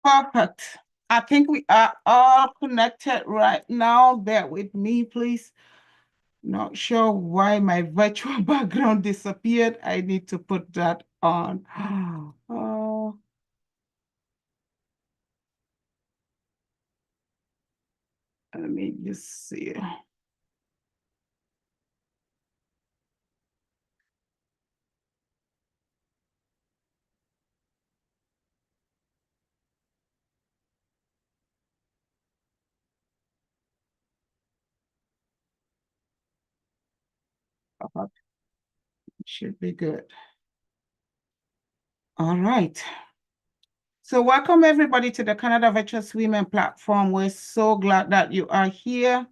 Perfect. I think we are all connected right now. Bear with me, please. Not sure why my virtual background disappeared. I need to put that on. Oh, let me just see. Should be good. All right. So welcome everybody to the Canada Virtuous Women platform. We're so glad that you are here.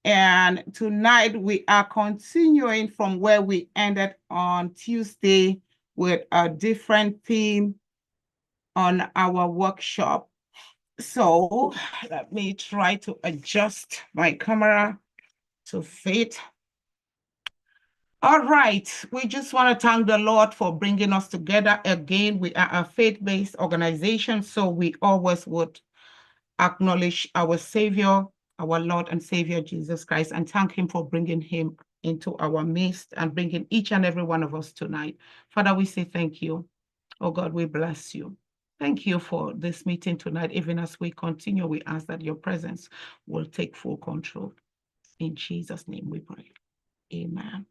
And tonight we are continuing from where we ended on Tuesday with a different theme on our workshop. So let me try to adjust my camera to fit. All right, we just want to thank the Lord for bringing us together again. We are a faith-based organization, so we always would acknowledge our Savior, our Lord and Savior, Jesus Christ, and thank him for bringing him into our midst and bringing each and every one of us tonight. Father, we say thank you. Oh God, we bless you. Thank you for this meeting tonight. Even as we continue, we ask that your presence will take full control. In Jesus' name we pray. Amen.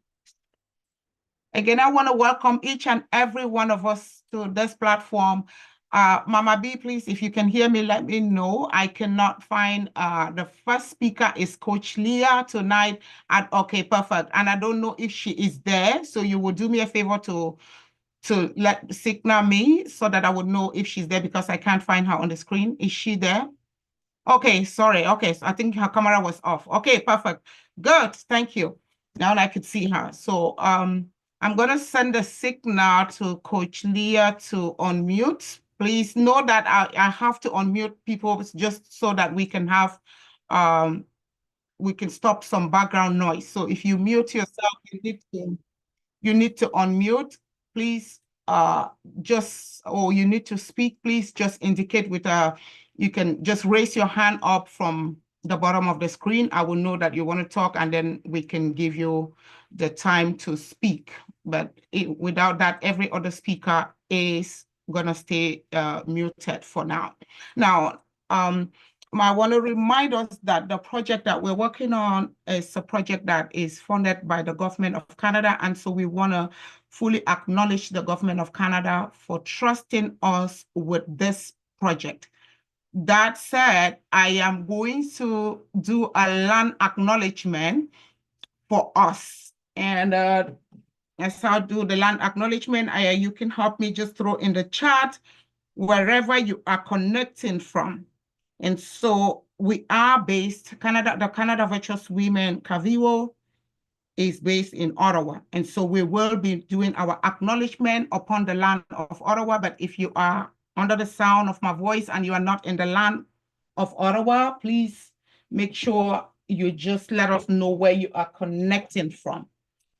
Again, I want to welcome each and every one of us to this platform. Mama B, please, if you can hear me, let me know. I cannot find the first speaker is Coach Leah tonight. Okay, perfect. And I don't know if she is there. So you will do me a favor to let signal me so that I would know if she's there because I can't find her on the screen. Is she there? Okay, sorry. Okay, so I think her camera was off. Okay, perfect. Good. Thank you. Now I could see her. So I'm gonna send a signal to Coach Leah to unmute. Please know that I have to unmute people just so that we can have we can stop some background noise. So if you mute yourself, you need to unmute. Please you need to speak, please just indicate with you can just raise your hand up from the bottom of the screen. I will know that you want to talk and then we can give you the time to speak. But without that, every other speaker is gonna stay muted for now. Now, I want to remind us that the project that we're working on is a project that is funded by the government of Canada. And so we want to fully acknowledge the government of Canada for trusting us with this project. That said, I am going to do a land acknowledgement for us. And as I do the land acknowledgement, you can help me just throw in the chat wherever you are connecting from. And so we are based, the Canada Virtuous Women Kaviwo is based in Ottawa. And so we will be doing our acknowledgement upon the land of Ottawa. But if you are under the sound of my voice and you are not in the land of Ottawa, please make sure you just let us know where you are connecting from.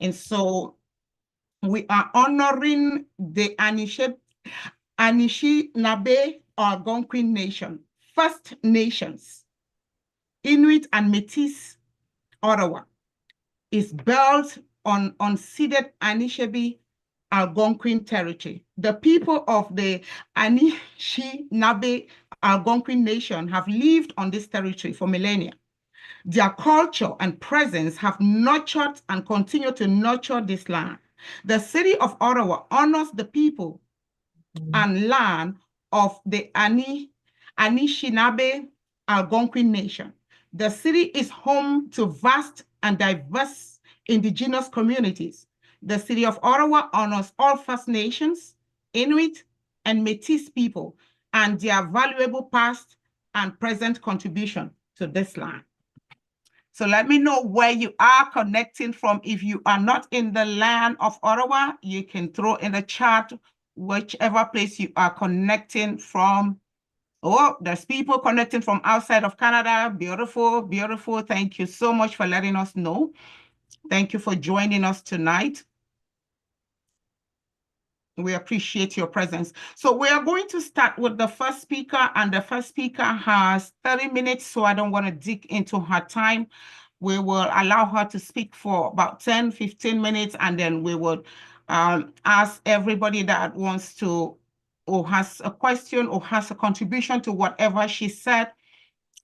And so we are honoring the Anishinaabe Algonquin Nation, First Nations, Inuit and Métis Ottawa is built on unceded Anishinaabe Algonquin territory. The people of the Anishinaabe Algonquin Nation have lived on this territory for millennia. Their culture and presence have nurtured and continue to nurture this land. The city of Ottawa honors the people and land of the Anishinaabe Algonquin Nation. The city is home to vast and diverse Indigenous communities. The city of Ottawa honors all First Nations, Inuit, and Métis people and their valuable past and present contribution to this land. So let me know where you are connecting from. If you are not in the land of Ottawa, you can throw in the chat whichever place you are connecting from. Oh, there's people connecting from outside of Canada. Beautiful, beautiful. Thank you so much for letting us know. Thank you for joining us tonight. We appreciate your presence. So we are going to start with the first speaker, and the first speaker has 30 minutes, so I don't want to dig into her time. We will allow her to speak for about 10, 15 minutes, and then we would ask everybody that wants to or has a question or has a contribution to whatever she said,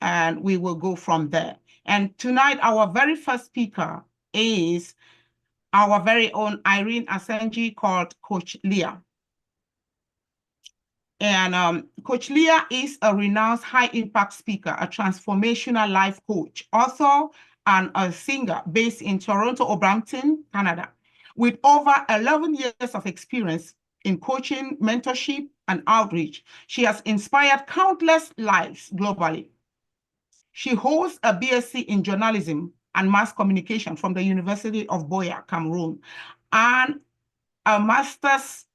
and we will go from there. And tonight, our very first speaker is our very own Irene Asenji, called Coach Leah. And Coach Leah is a renowned high-impact speaker, a transformational life coach, author, and a singer based in Toronto or Brampton, Canada. With over 11 years of experience in coaching, mentorship, and outreach, she has inspired countless lives globally. She holds a BSc in journalism and mass communication from the University of Buea, Cameroon, and a master's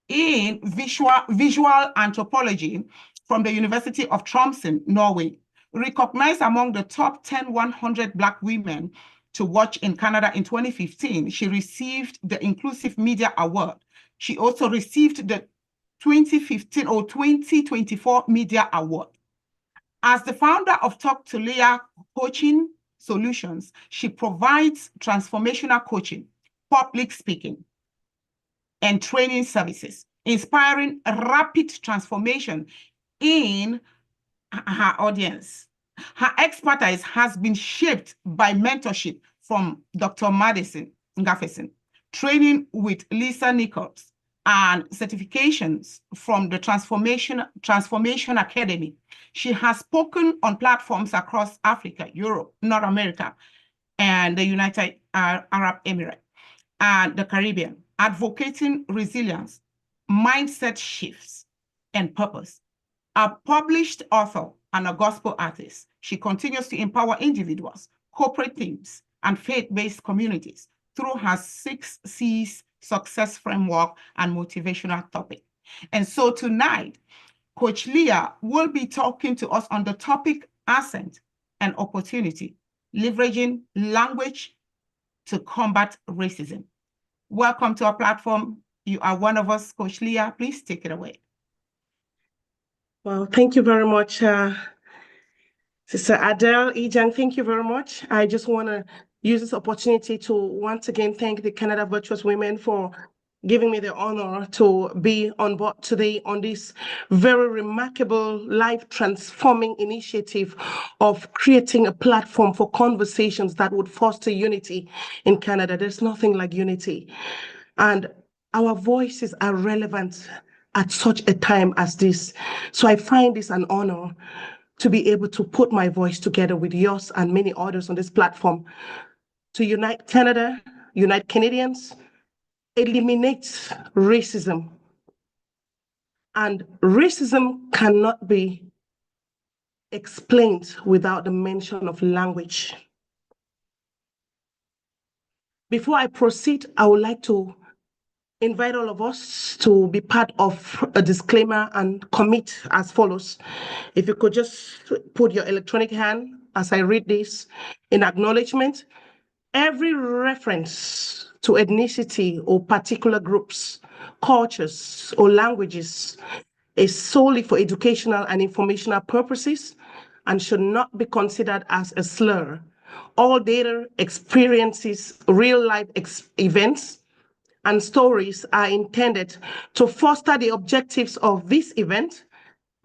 in visual anthropology from the University of Tromsø, Norway. Recognized among the top 10 100 Black women to watch in Canada in 2015, she received the Inclusive Media Award. She also received the 2015 or 2024 Media Award. As the founder of Talk to Leah Coaching Solutions, she provides transformational coaching, public speaking, and training services, inspiring rapid transformation in her audience. Her expertise has been shaped by mentorship from Dr. Madison Gafferson, training with Lisa Nichols, and certifications from the Transformation Academy. She has spoken on platforms across Africa, Europe, North America, and the United Arab Emirates, and the Caribbean, advocating resilience, mindset shifts, and purpose. A published author and a gospel artist, she continues to empower individuals, corporate teams, and faith-based communities through her 6 C's success framework and motivational topic. And so tonight, Coach Leah will be talking to us on the topic Accent and Opportunity, leveraging language to combat racism. Welcome to our platform. You are one of us, Coach Leah. Please take it away. Well, thank you very much, Sister Adele Ejang. Thank you very much. I just want to use this opportunity to once again thank the Canada Virtuous Women for giving me the honor to be on board today on this very remarkable, life-transforming initiative of creating a platform for conversations that would foster unity in Canada. There's nothing like unity. And our voices are relevant at such a time as this. So I find this an honor to be able to put my voice together with yours and many others on this platform to unite Canada, unite Canadians, eliminate racism. And racism cannot be explained without the mention of language. Before I proceed, I would like to invite all of us to be part of a disclaimer and commit as follows. If you could just put your electronic hand as I read this in acknowledgement. Every reference to ethnicity or particular groups, cultures, or languages is solely for educational and informational purposes and should not be considered as a slur. All data, experiences, real-life events, and stories are intended to foster the objectives of this event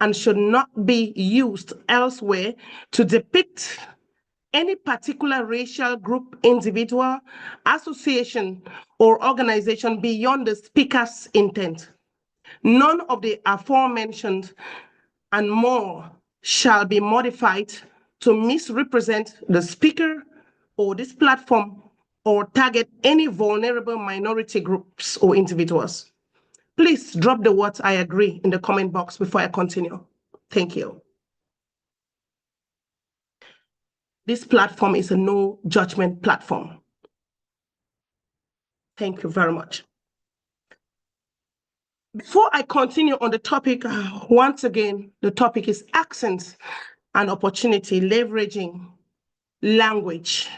and should not be used elsewhere to depict any particular racial group, individual, association, or organization beyond the speaker's intent. None of the aforementioned and more shall be modified to misrepresent the speaker or this platform or target any vulnerable minority groups or individuals. Please drop the words "I agree" in the comment box before I continue. Thank you. This platform is a no judgment platform. Thank you very much. Before I continue on the topic, once again, the topic is accents and opportunity, leveraging language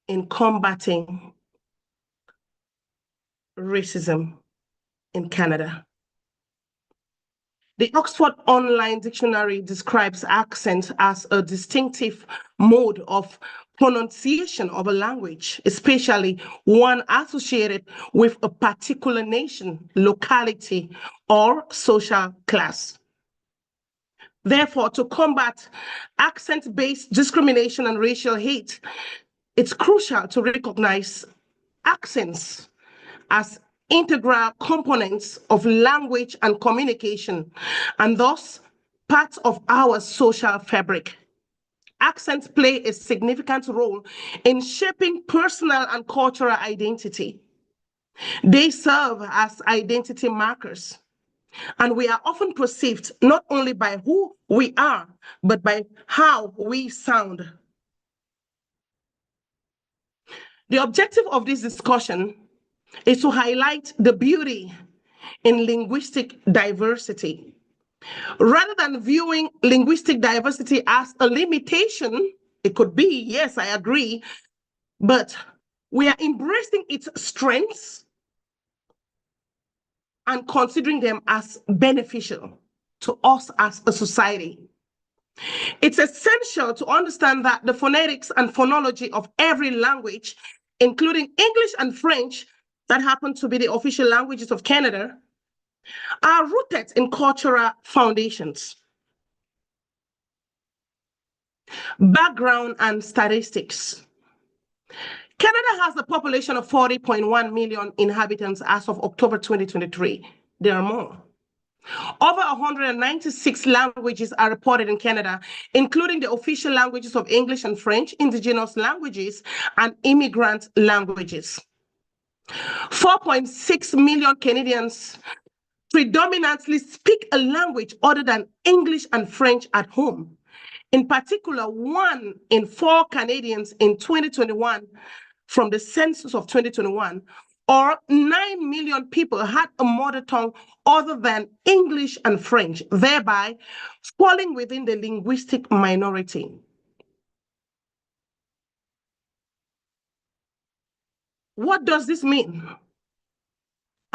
in combating racism. in Canada. The Oxford Online Dictionary describes accent as a distinctive mode of pronunciation of a language, especially one associated with a particular nation, locality, or social class. Therefore, to combat accent-based discrimination and racial hate, it's crucial to recognize accents as integral components of language and communication, and thus parts of our social fabric. Accents play a significant role in shaping personal and cultural identity. They serve as identity markers, and we are often perceived not only by who we are, but by how we sound. The objective of this discussion is to highlight the beauty in linguistic diversity. Rather than viewing linguistic diversity as a limitation, it could be, yes, I agree, but we are embracing its strengths and considering them as beneficial to us as a society. It's essential to understand that the phonetics and phonology of every language, including English and French, that happen to be the official languages of Canada, are rooted in cultural foundations. Background and statistics. Canada has a population of 40.1 million inhabitants as of October 2023. There are more. Over 196 languages are reported in Canada, including the official languages of English and French, indigenous languages, and immigrant languages. 4.6 million Canadians predominantly speak a language other than English and French at home. In particular, 1 in 4 Canadians in 2021, from the census of 2021, or 9 million people had a mother tongue other than English and French, thereby falling within the linguistic minority. What does this mean?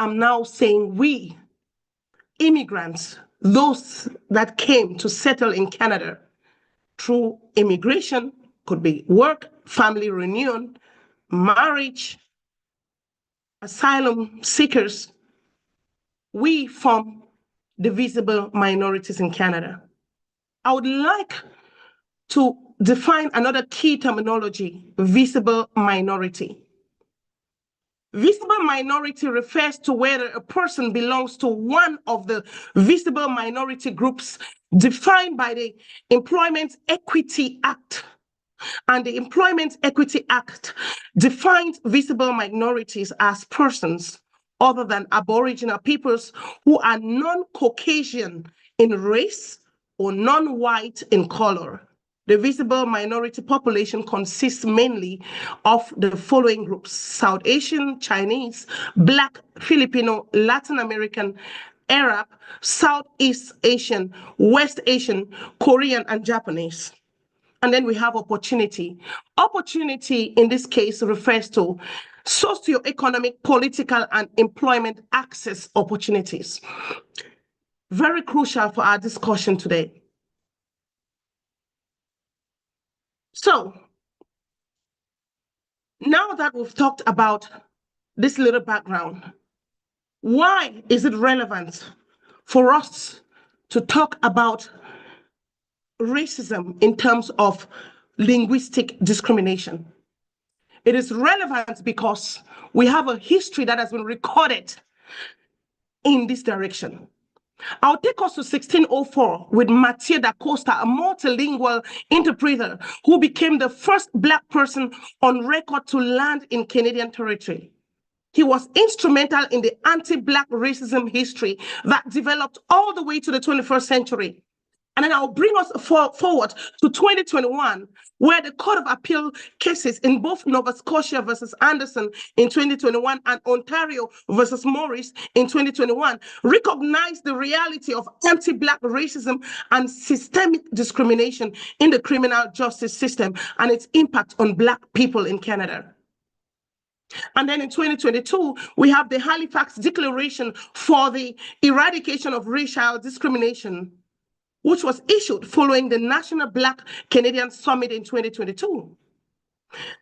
I'm now saying we, immigrants, those that came to settle in Canada through immigration, could be work, family reunion, marriage, asylum seekers, we form the visible minorities in Canada. I would like to define another key terminology, visible minority. Visible minority refers to whether a person belongs to one of the visible minority groups defined by the Employment Equity Act. And the Employment Equity Act defines visible minorities as persons other than Aboriginal peoples who are non-Caucasian in race or non-white in color. The visible minority population consists mainly of the following groups: South Asian, Chinese, Black, Filipino, Latin American, Arab, Southeast Asian, West Asian, Korean, and Japanese. And then we have opportunity. Opportunity in this case refers to socioeconomic, political, and employment access opportunities. Very crucial for our discussion today. So, now that we've talked about this little background, why is it relevant for us to talk about racism in terms of linguistic discrimination? It is relevant because we have a history that has been recorded in this direction. I'll take us to 1604 with Mathieu da Costa, a multilingual interpreter who became the first Black person on record to land in Canadian territory. He was instrumental in the anti-Black racism history that developed all the way to the 21st century. And then I'll bring us forward to 2021, where the Court of Appeal cases in both Nova Scotia versus Anderson in 2021 and Ontario versus Morris in 2021 recognized the reality of anti-Black racism and systemic discrimination in the criminal justice system and its impact on Black people in Canada. And then in 2022, we have the Halifax Declaration for the Eradication of Racial Discrimination, which was issued following the National Black Canadian Summit in 2022.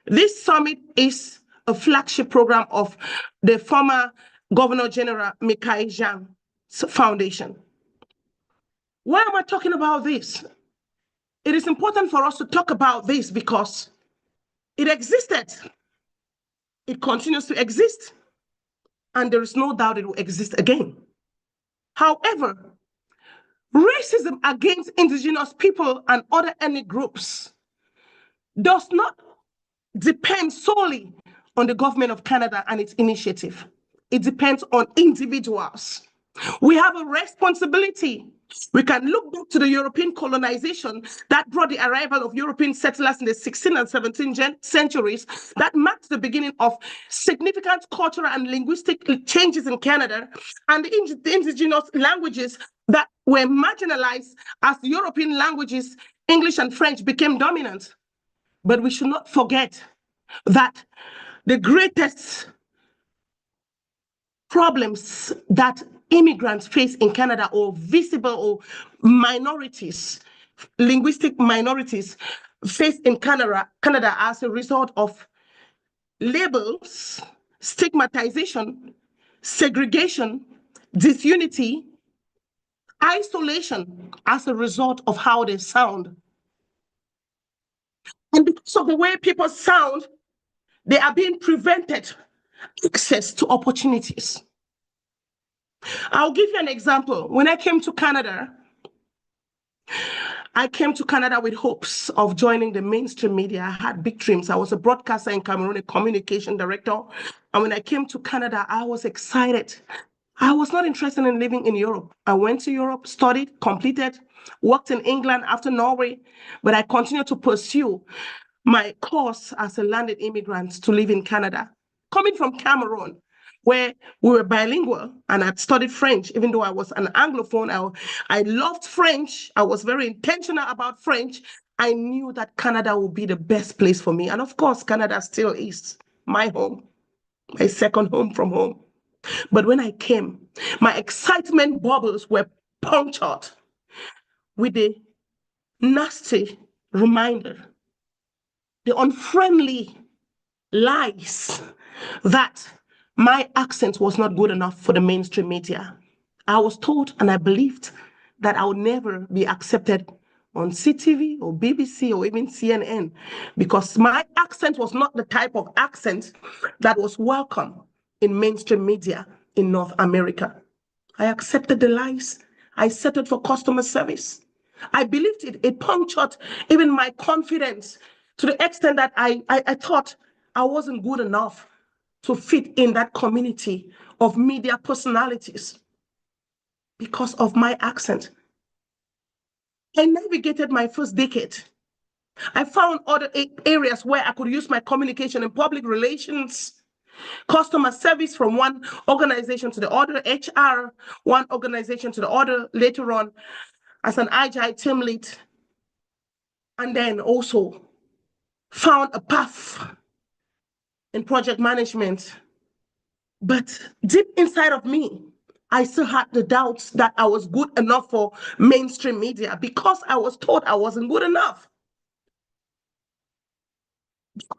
This summit is a flagship program of the former Governor General Mikael Jean's foundation. Why am I talking about this? It is important for us to talk about this because it existed, it continues to exist, and there is no doubt it will exist again. However, racism against Indigenous people and other ethnic groups does not depend solely on the government of Canada and its initiative. It depends on individuals. We have a responsibility. We can look back to the European colonization that brought the arrival of European settlers in the 16th and 17th centuries. That marks the beginning of significant cultural and linguistic changes in Canada, and the indigenous languages that were marginalized as European languages, English and French, became dominant. But we should not forget that the greatest problems that immigrants face in Canada, or visible or minorities, linguistic minorities face in Canada as a result of labels, stigmatization, segregation, disunity, isolation as a result of how they sound. And because of the way people sound, they are being prevented access to opportunities. I'll give you an example. When I came to Canada with hopes of joining the mainstream media. I had big dreams. I was a broadcaster in Cameroon, a communication director. And when I came to Canada, I was excited. I was not interested in living in Europe. I went to Europe, studied, completed, worked in England, after Norway, but I continued to pursue my course as a landed immigrant to live in Canada. Coming from Cameroon, where we were bilingual, and I'd studied French, even though I was an Anglophone. I loved French. I was very intentional about French. I knew that Canada would be the best place for me. And of course, Canada still is my home, my second home from home. But when I came, my excitement bubbles were punctured with the nasty reminder, the unfriendly lies that my accent was not good enough for the mainstream media. I was told, and I believed, that I would never be accepted on CTV or BBC or even CNN because my accent was not the type of accent that was welcome in mainstream media in North America. I accepted the lies. I settled for customer service. I believed it. It punctured even my confidence to the extent that I thought I wasn't good enough to fit in that community of media personalities because of my accent. I navigated my first decade. I found other areas where I could use my communication in public relations, customer service from one organization to the other, HR, one organization to the other, later on as an agile team lead, and then also found a path in project management. But deep inside of me, I still had the doubts that I was good enough for mainstream media because I was told I wasn't good enough.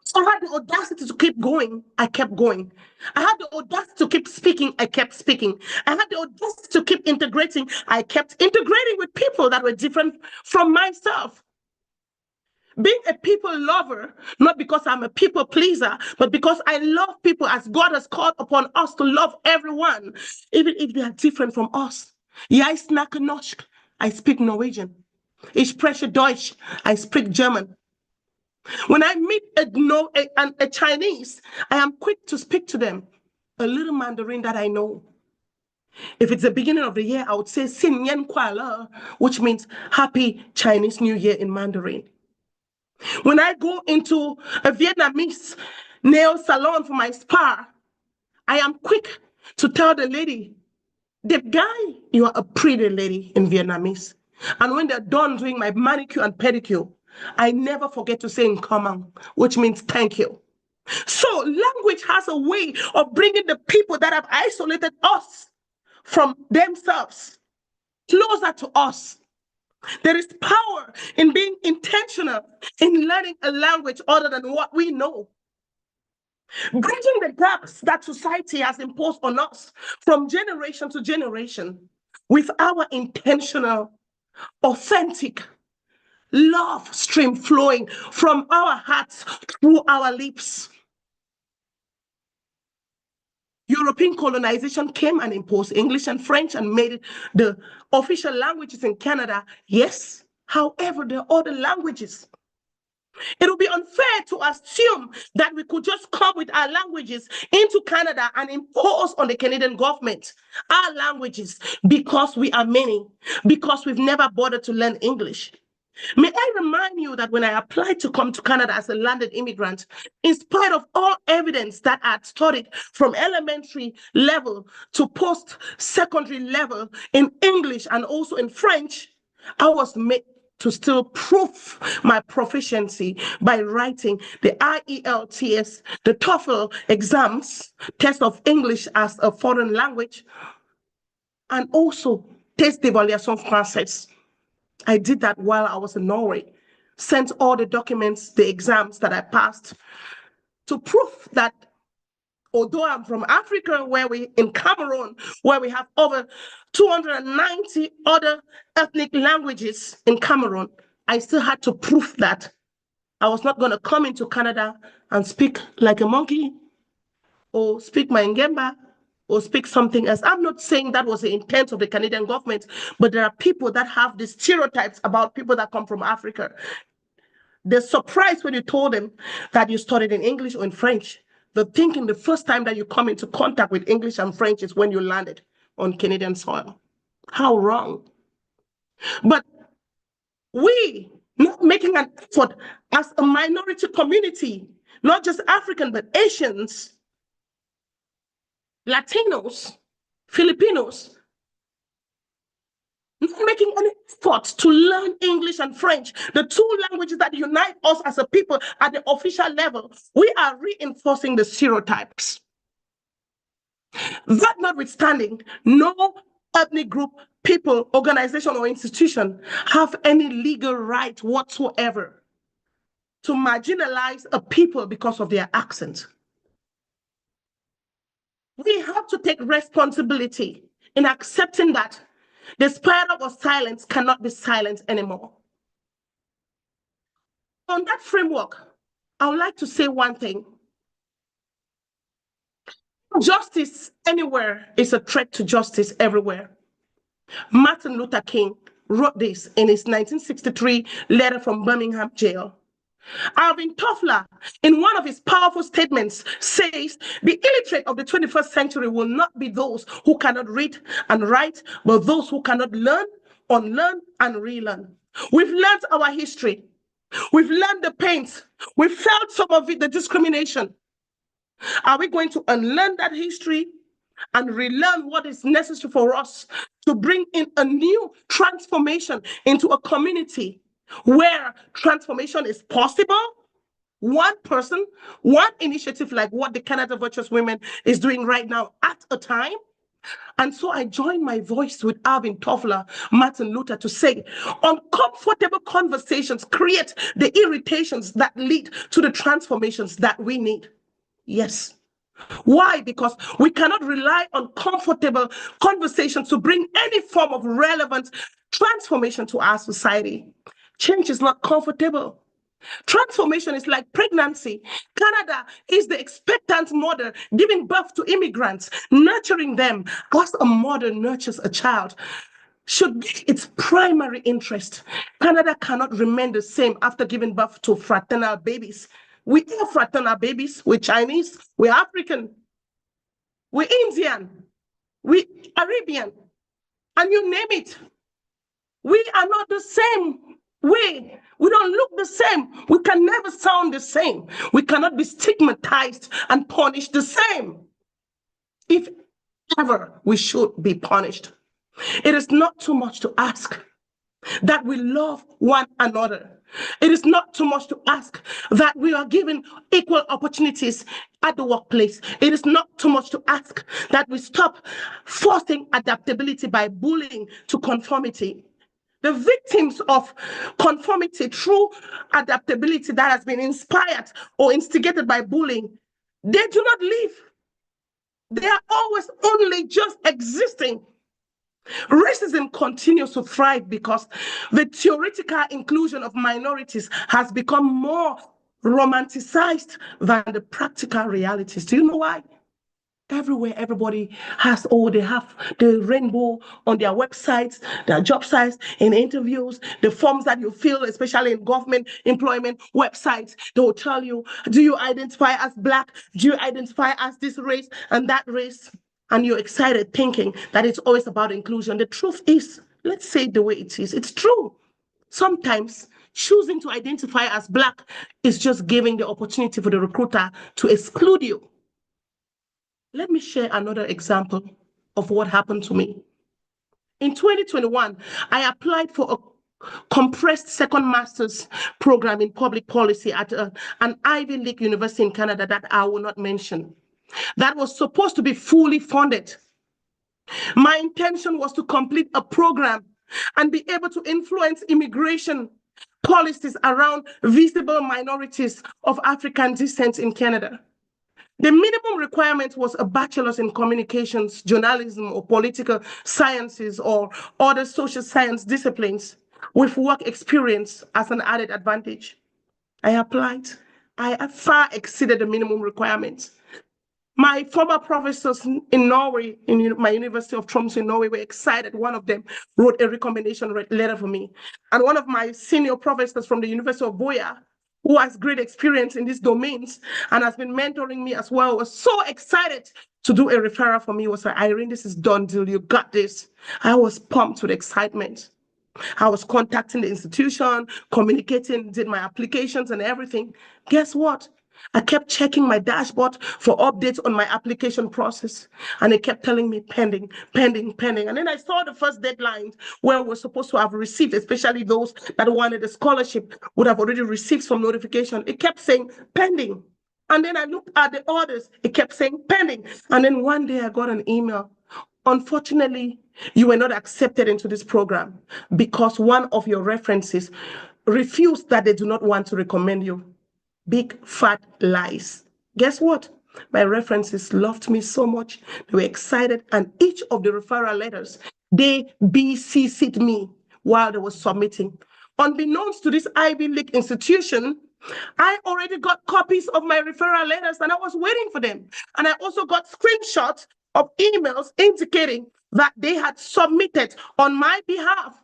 So I had the audacity to keep going, I kept going. I had the audacity to keep speaking, I kept speaking. I had the audacity to keep integrating, I kept integrating with people that were different from myself. Being a people lover, not because I'm a people pleaser, but because I love people as God has called upon us to love everyone, even if they are different from us. Jeg snakker norsk, I speak Norwegian. Ich spreche Deutsch, I speak German. When I meet a Chinese, I am quick to speak to them a little Mandarin that I know. If it's the beginning of the year, I would say Xin Yen Kwa Le, which means Happy Chinese New Year in Mandarin. When I go into a Vietnamese nail salon for my spa, I am quick to tell the lady, the guy, you are a pretty lady in Vietnamese. And when they're done doing my manicure and pedicure, I never forget to say "Nkomang," which means thank you. So language has a way of bringing the people that have isolated us from themselves closer to us. There is power in being intentional in learning a language other than what we know. Bridging the gaps that society has imposed on us from generation to generation with our intentional, authentic love stream flowing from our hearts through our lips. European colonization came and imposed English and French and made it the official languages in Canada. Yes, however, there are other languages. It would be unfair to assume that we could just come with our languages into Canada and impose on the Canadian government our languages because we are many, because we've never bothered to learn English. May I remind you that when I applied to come to Canada as a landed immigrant, in spite of all evidence that I had studied from elementary level to post-secondary level in English and also in French, I was made to still prove my proficiency by writing the IELTS, the TOEFL exams, test of English as a foreign language, and also test d'évaluation française. I did that while I was in Norway, sent all the documents, the exams that I passed to prove that although I'm from Africa, in Cameroon, where we have over 290 other ethnic languages in Cameroon, I still had to prove that I was not going to come into Canada and speak like a monkey or speak my Ngemba or speak something else. I'm not saying that was the intent of the Canadian government, but there are people that have these stereotypes about people that come from Africa. They're surprised when you told them that you studied in English or in French. They're thinking the first time that you come into contact with English and French is when you landed on Canadian soil. How wrong. But we, not making an effort as a minority community, not just African, but Asians, Latinos, Filipinos, not making any effort to learn English and French, the two languages that unite us as a people at the official level, we are reinforcing the stereotypes. That notwithstanding, no ethnic group, people, organization, or institution have any legal right whatsoever to marginalize a people because of their accent. We have to take responsibility in accepting that the spiral of silence cannot be silent anymore. On that framework, I would like to say one thing. Justice anywhere is a threat to justice everywhere. Martin Luther King wrote this in his 1963 letter from Birmingham jail. Alvin Toffler, in one of his powerful statements, says the illiterate of the 21st century will not be those who cannot read and write, but those who cannot learn, unlearn, and relearn. We've learned our history. We've learned the pains. We've felt some of it, the discrimination. Are we going to unlearn that history and relearn what is necessary for us to bring in a new transformation into a community where transformation is possible? One person, one initiative like what the Canada Virtuous Women is doing right now at a time. And so I join my voice with Alvin Toffler, Martin Luther, to say uncomfortable conversations create the irritations that lead to the transformations that we need. Yes. Why? Because we cannot rely on comfortable conversations to bring any form of relevant transformation to our society. Change is not comfortable. Transformation is like pregnancy. Canada is the expectant mother giving birth to immigrants, nurturing them as a mother nurtures a child should be its primary interest. Canada cannot remain the same after giving birth to fraternal babies. We are fraternal babies. We're Chinese, we're African, we're Indian, we're Arabian, and you name it. We are not the same way. We don't look the same. We can never sound the same. We cannot be stigmatized and punished the same. If ever we should be punished, it is not too much to ask that we love one another It is not too much to ask that we are given equal opportunities at the workplace. It is not too much to ask that we stop forcing adaptability by bullying to conformity. The victims of conformity through adaptability that has been inspired or instigated by bullying, they do not live. They are always only just existing. Racism continues to thrive because the theoretical inclusion of minorities has become more romanticized than the practical realities. Do you know why? Everywhere, everybody has, they have the rainbow on their websites, their job sites, in interviews, the forms that you fill, especially in government employment websites. They will tell you, do you identify as Black? Do you identify as this race and that race? And you're excited thinking that it's always about inclusion. The truth is, let's say it the way it is, it's true. Sometimes choosing to identify as Black is just giving the opportunity for the recruiter to exclude you. Let me share another example of what happened to me. In 2021, I applied for a compressed second master's program in public policy at an Ivy League university in Canada that I will not mention. That was supposed to be fully funded. My intention was to complete a program and be able to influence immigration policies around visible minorities of African descent in Canada. The minimum requirement was a bachelor's in communications, journalism, or political sciences, or other social science disciplines with work experience as an added advantage. I applied. I far exceeded the minimum requirements. My former professors in Norway, in my University of Tromsø in Norway, were excited. One of them wrote a recommendation letter for me. And one of my senior professors from the University of Boya, who has great experience in these domains and has been mentoring me as well, was so excited to do a referral for me. He was like, Irene, this is done deal. You got this. I was pumped with excitement. I was contacting the institution, communicating, did my applications and everything. Guess what? I kept checking my dashboard for updates on my application process, and it kept telling me pending, pending, pending. And then I saw the first deadline where we're supposed to have received, especially those that wanted a scholarship would have already received some notification. It kept saying pending. And then I looked at the orders, it kept saying pending. And then one day I got an email. Unfortunately, you were not accepted into this program because one of your references refused that they do not want to recommend you. Big fat lies. Guess what? My references loved me so much. They were excited, and each of the referral letters, they BCC'd me while they were submitting. Unbeknownst to this Ivy League institution, I already got copies of my referral letters and I was waiting for them. And I also got screenshots of emails indicating that they had submitted on my behalf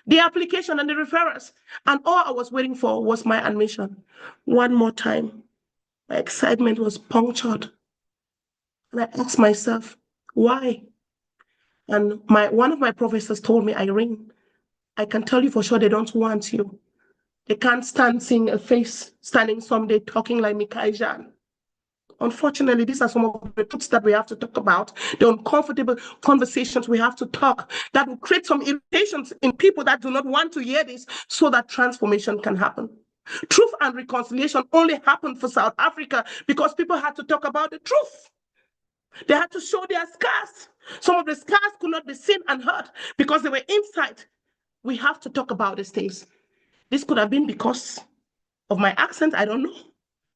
the application and the referrals. And all I was waiting for was my admission. One more time, my excitement was punctured. And I asked myself, why? And one of my professors told me, Irene, I can tell you for sure they don't want you. They can't stand seeing a face standing someday talking like Mikai Jan. Unfortunately, these are some of the truths that we have to talk about, the uncomfortable conversations we have to talk that will create some irritations in people that do not want to hear this so that transformation can happen. Truth and reconciliation only happened for South Africa because people had to talk about the truth. They had to show their scars. Some of the scars could not be seen and heard because they were inside. We have to talk about these things. This could have been because of my accent, I don't know.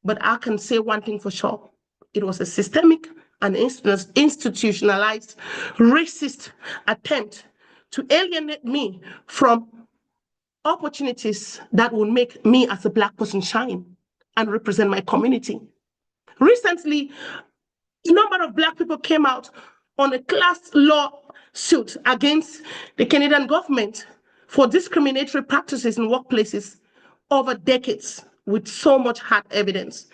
But I can say one thing for sure. It was a systemic and institutionalized racist attempt to alienate me from opportunities that will make me as a Black person shine and represent my community. Recently, a number of Black people came out on a class lawsuit against the Canadian government for discriminatory practices in workplaces over decades with so much hard evidence.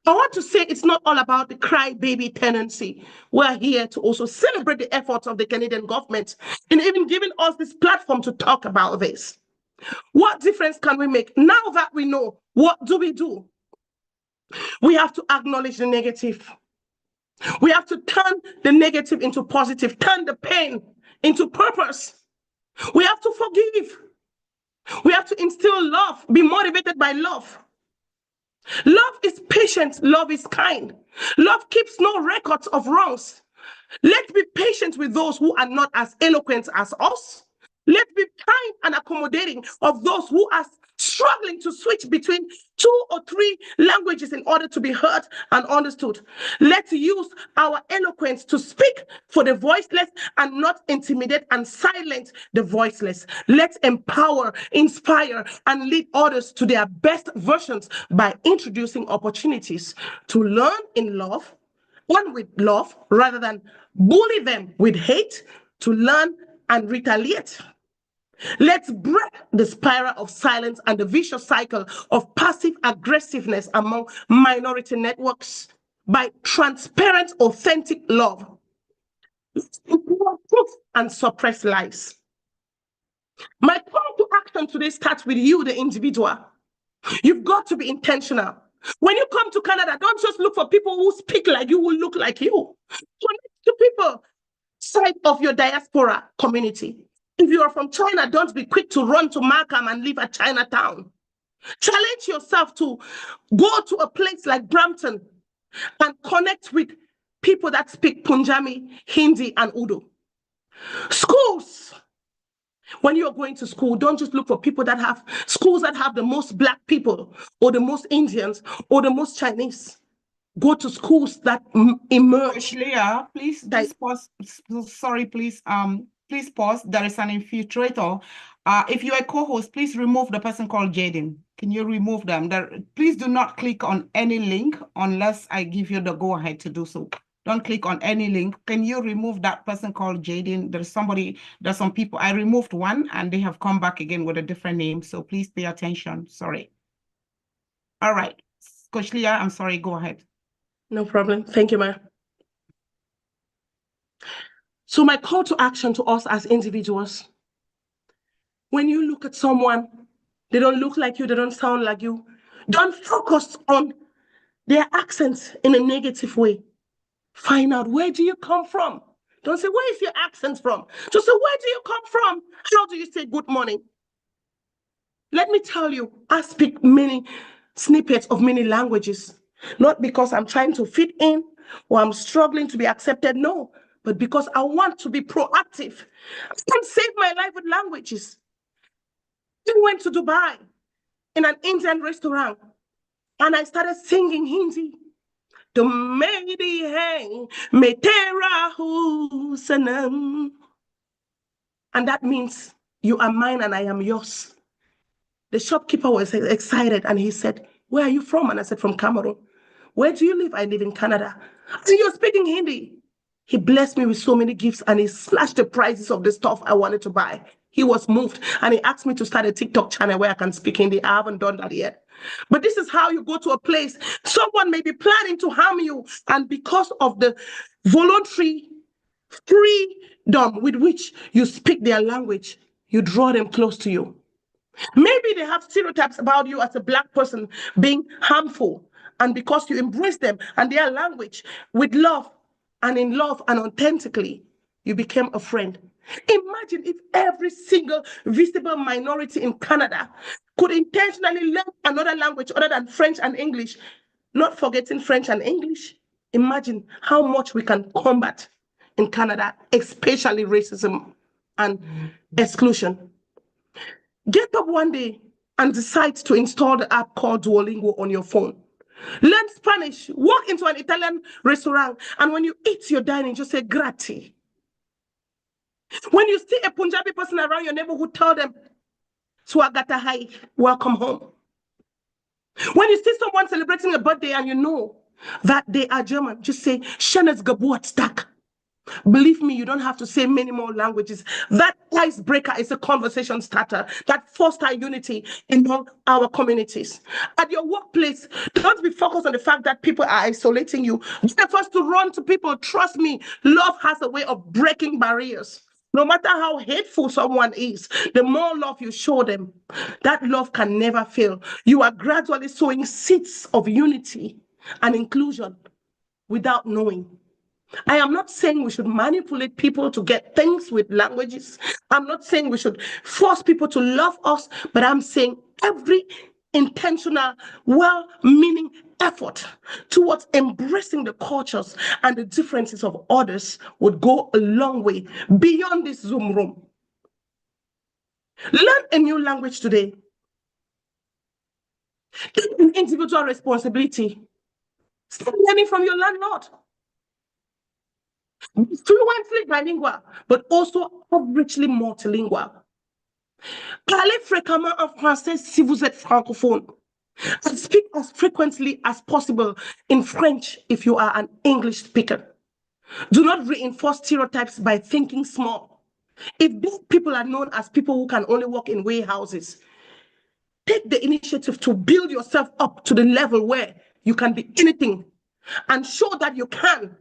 I want to say it's not all about the crybaby tendency. We're here to also celebrate the efforts of the Canadian government in even giving us this platform to talk about this. What difference can we make? Now that we know, what do? We have to acknowledge the negative. We have to turn the negative into positive, turn the pain into purpose. We have to forgive. We have to instill love, be motivated by love. Love is patient, love is kind. Love keeps no records of wrongs. Let's be patient with those who are not as eloquent as us. Let's be kind and accommodating of those who are struggling to switch between 2 or 3 languages in order to be heard and understood. Let's use our eloquence to speak for the voiceless and not intimidate and silence the voiceless. Let's empower, inspire, and lead others to their best versions by introducing opportunities to learn in love, one with love, rather than bully them with hate, to learn and retaliate. Let's break the spiral of silence and the vicious cycle of passive aggressiveness among minority networks by transparent, authentic love. Let's implore truth and suppress lies. My call to action today starts with you, the individual. You've got to be intentional. When you come to Canada, don't just look for people who speak like you, who look like you. Connect to people side of your diaspora community. If you are from China, don't be quick to run to Markham and live at Chinatown. Challenge yourself to go to a place like Brampton and connect with people that speak Punjabi, Hindi, and Urdu. Schools. When you're going to school, don't just look for people that have schools that have the most Black people or the most Indians or the most Chinese. Go to schools that emerge. Leah, please pause. Sorry, please pause. There is an infiltrator. If you're a co-host, please remove the person called Jaden. Can you remove them? Please do not click on any link unless I give you the go-ahead to do so. Don't click on any link. Can you remove that person called Jaden? There's some people. I removed one and they have come back again with a different name. So please pay attention. Sorry. All right. Coach Leah, I'm sorry. Go ahead. No problem. Thank you, ma'am. So my call to action to us as individuals, when you look at someone, they don't look like you, they don't sound like you, don't focus on their accents in a negative way. Find out, where do you come from? Don't say, where is your accent from? Just say, where do you come from? How do you say good morning? Let me tell you, I speak many snippets of many languages, not because I'm trying to fit in or I'm struggling to be accepted, no, but because I want to be proactive. I can save my life with languages. I went to Dubai in an Indian restaurant and I started singing Hindi. And that means you are mine and I am yours. The shopkeeper was excited and he said, where are you from? And I said, from Cameroon. Where do you live? I live in Canada. I said, you're speaking Hindi. He blessed me with so many gifts and he slashed the prices of the stuff I wanted to buy. He was moved and he asked me to start a TikTok channel where I can speak Hindi. I haven't done that yet. But this is how you go to a place. Someone may be planning to harm you, and because of the voluntary freedom with which you speak their language, you draw them close to you. Maybe they have stereotypes about you as a Black person being harmful, and because you embrace them and their language with love and in love and authentically, you became a friend. Imagine if every single visible minority in Canada could intentionally learn another language other than French and English, not forgetting French and English. Imagine how much we can combat in Canada, especially racism and exclusion. Get up one day and decide to install the app called Duolingo on your phone. Learn Spanish, walk into an Italian restaurant, and when you eat your dining, just say grazie. When you see a Punjabi person around your neighborhood, tell them, Swagata hai, welcome home. When you see someone celebrating a birthday and you know that they are German, just say, Schönes Geburtstag. Believe me, you don't have to say many more languages. That icebreaker is a conversation starter that fosters unity among our communities. At your workplace, don't be focused on the fact that people are isolating you. Be the first to run to people. Trust me, love has a way of breaking barriers. No matter how hateful someone is, the more love you show them, that love can never fail. You are gradually sowing seeds of unity and inclusion without knowing. I am not saying we should manipulate people to get things with languages. I'm not saying we should force people to love us, but I'm saying every intentional, well-meaning effort towards embracing the cultures and the differences of others would go a long way beyond this Zoom room. Learn a new language today. Take an individual responsibility. Start learning from your landlord. Fluently bilingual, but also richly multilingual. Parlez fréquemment en français si vous êtes francophone. And speak as frequently as possible in French if you are an English speaker. Do not reinforce stereotypes by thinking small. If these people are known as people who can only work in warehouses, take the initiative to build yourself up to the level where you can be anything and show that you can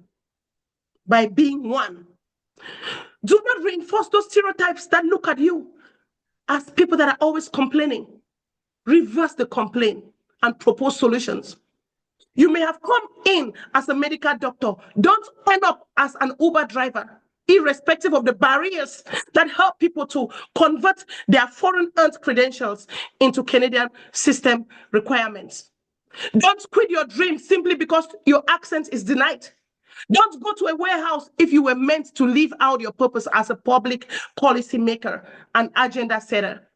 by being one. Do not reinforce those stereotypes that look at you as people that are always complaining. Reverse the complaint and propose solutions. You may have come in as a medical doctor. Don't end up as an Uber driver, irrespective of the barriers that help people to convert their foreign-earned credentials into Canadian system requirements. Don't quit your dream simply because your accent is denied. Don't go to a warehouse if you were meant to live out your purpose as a public policy maker and agenda setter.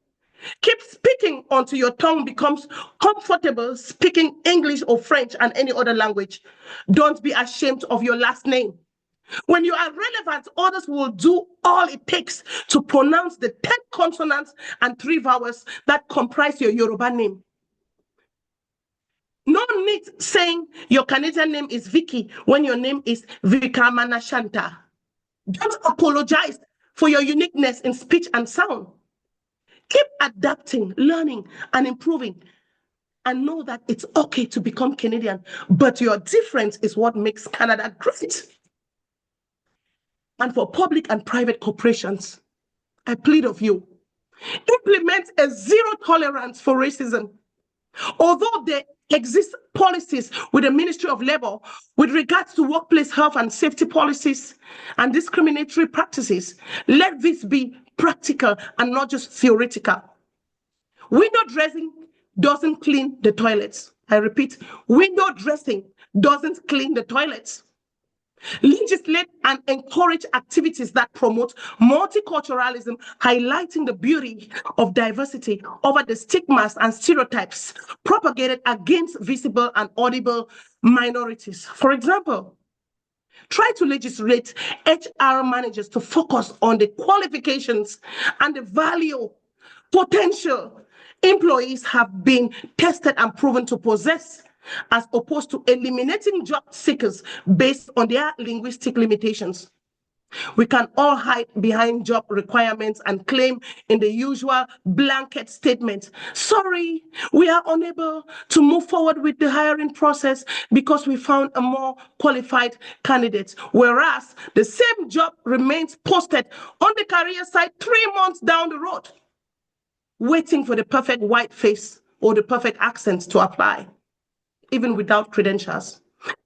Keep speaking until your tongue becomes comfortable speaking English or French and any other language. Don't be ashamed of your last name. When you are relevant, others will do all it takes to pronounce the 10 consonants and 3 vowels that comprise your Yoruba name. No need saying your Canadian name is Vicky when your name is Vikramanashanta. Don't apologize for your uniqueness in speech and sound. Keep adapting, learning, and improving. And know that it's okay to become Canadian, but your difference is what makes Canada great. And for public and private corporations, I plead of you, implement a zero tolerance for racism. Although there exist policies with the Ministry of Labor with regards to workplace health and safety policies and discriminatory practices, let this be practical and not just theoretical. Window dressing doesn't clean the toilets. I repeat, window dressing doesn't clean the toilets. Legislate and encourage activities that promote multiculturalism, highlighting the beauty of diversity over the stigmas and stereotypes propagated against visible and audible minorities. For example, try to legislate HR managers to focus on the qualifications and the value potential employees have been tested and proven to possess, as opposed to eliminating job seekers based on their linguistic limitations. We can all hide behind job requirements and claim in the usual blanket statement, sorry, we are unable to move forward with the hiring process because we found a more qualified candidate, whereas the same job remains posted on the career site 3 months down the road, waiting for the perfect white face or the perfect accent to apply, even without credentials.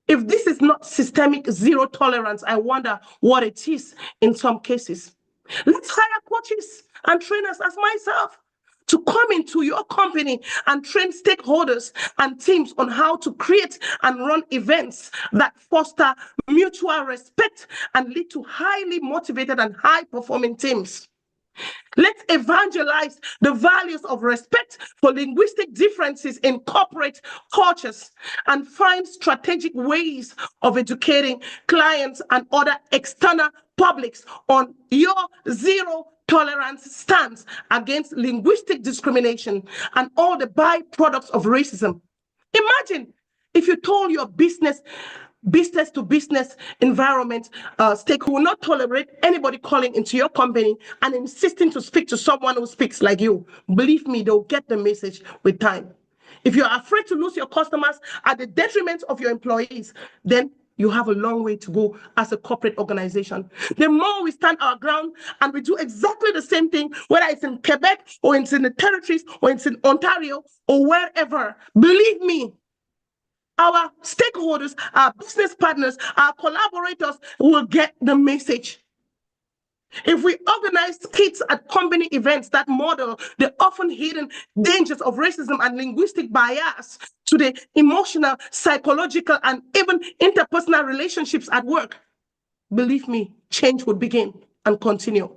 If this is not systemic zero tolerance, I wonder what it is in some cases. Let's hire coaches and trainers as myself to come into your company and train stakeholders and teams on how to create and run events that foster mutual respect and lead to highly motivated and high-performing teams. Let's evangelize the values of respect for linguistic differences in corporate cultures and find strategic ways of educating clients and other external publics on your zero tolerance stance against linguistic discrimination and all the byproducts of racism. Imagine if you told your business to business environment stake who will not tolerate anybody calling into your company and insisting to speak to someone who speaks like you. Believe me, they'll get the message with time. If you're afraid to lose your customers at the detriment of your employees, then you have a long way to go as a corporate organization. The more we stand our ground and we do exactly the same thing, whether it's in Quebec or it's in the territories or it's in Ontario or wherever, believe me, our stakeholders, our business partners, our collaborators will get the message. If we organize skits at company events that model the often hidden dangers of racism and linguistic bias to the emotional, psychological, and even interpersonal relationships at work, believe me, change would begin and continue.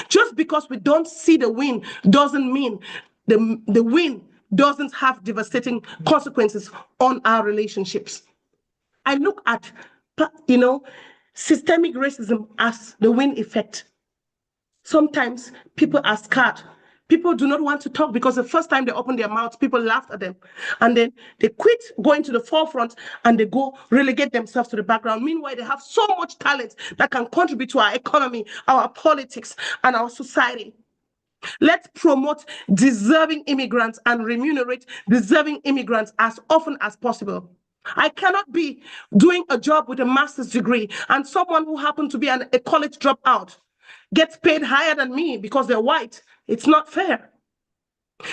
Just because we don't see the win doesn't mean the win doesn't have devastating consequences on our relationships. I look at, systemic racism as the win effect. Sometimes people are scared. People do not want to talk because the first time they open their mouths, people laughed at them. And then they quit going to the forefront and they go relegate themselves to the background. Meanwhile, they have so much talent that can contribute to our economy, our politics, and our society. Let's promote deserving immigrants and remunerate deserving immigrants as often as possible. I cannot be doing a job with a master's degree and someone who happened to be a college dropout gets paid higher than me because they're white. It's not fair.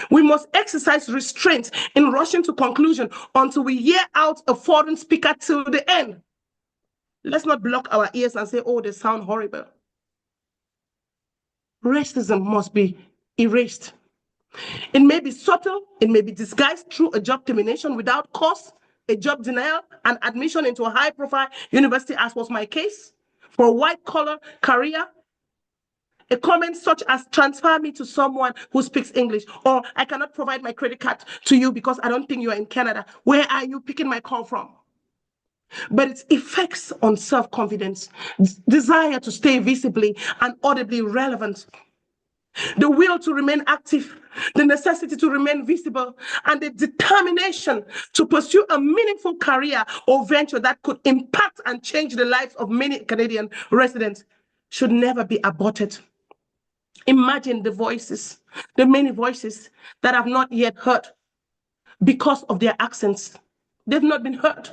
We must exercise restraint in rushing to conclusion until we hear out a foreign speaker till the end. Let's not block our ears and say, oh, they sound horrible. Racism must be erased. It may be subtle, it may be disguised through a job termination without cause, a job denial, and admission into a high-profile university, as was my case, for a white-collar career. A comment such as, transfer me to someone who speaks English, or I cannot provide my credit card to you because I don't think you're in Canada. Where are you picking my call from? But its effects on self-confidence, desire to stay visibly and audibly relevant, the will to remain active, the necessity to remain visible, and the determination to pursue a meaningful career or venture that could impact and change the lives of many Canadian residents should never be aborted. Imagine the voices, the many voices that have not yet heard because of their accents. They've not been heard.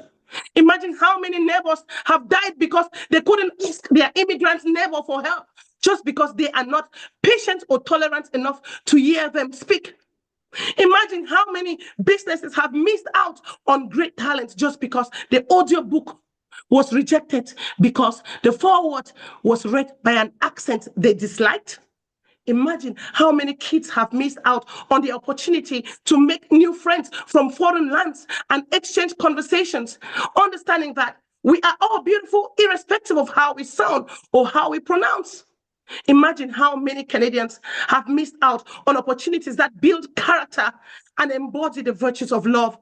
Imagine how many neighbors have died because they couldn't ask their immigrant neighbor for help, just because they are not patient or tolerant enough to hear them speak. Imagine how many businesses have missed out on great talent just because the audiobook was rejected because the foreword was read by an accent they disliked. Imagine how many kids have missed out on the opportunity to make new friends from foreign lands and exchange conversations, understanding that we are all beautiful irrespective of how we sound or how we pronounce. Imagine how many Canadians have missed out on opportunities that build character and embody the virtues of love,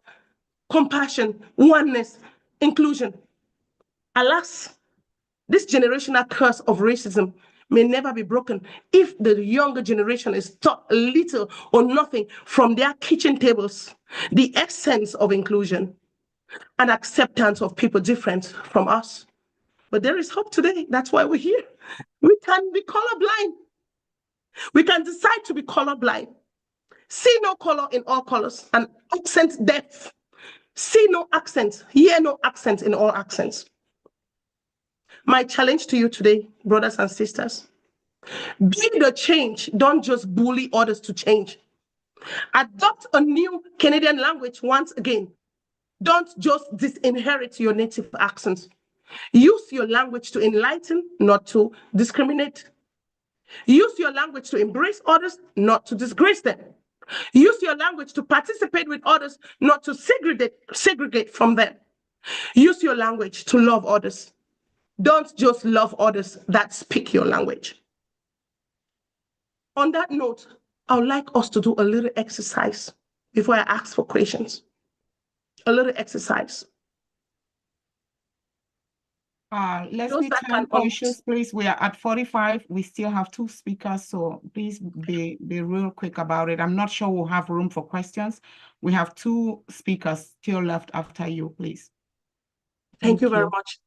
compassion, oneness, inclusion. Alas, this generational curse of racism may never be broken if the younger generation is taught little or nothing from their kitchen tables, the essence of inclusion and acceptance of people different from us. But there is hope today. That's why we're here. We can be colorblind. We can decide to be colorblind. See no color in all colors and accent deaf. See no accent, hear no accent in all accents. My challenge to you today, brothers and sisters, be the change. Don't just bully others to change. Adopt a new Canadian language once again. Don't just disinherit your native accents. Use your language to enlighten, not to discriminate. Use your language to embrace others, not to disgrace them. Use your language to participate with others, not to segregate from them. Use your language to love others. Don't just love others that speak your language. On that note, I would like us to do a little exercise before I ask for questions. A little exercise. Let's be time conscious, please. We are at 45. We still have 2 speakers, so please be real quick about it. I'm not sure we'll have room for questions. We have 2 speakers still left after you, please. Thank you very much.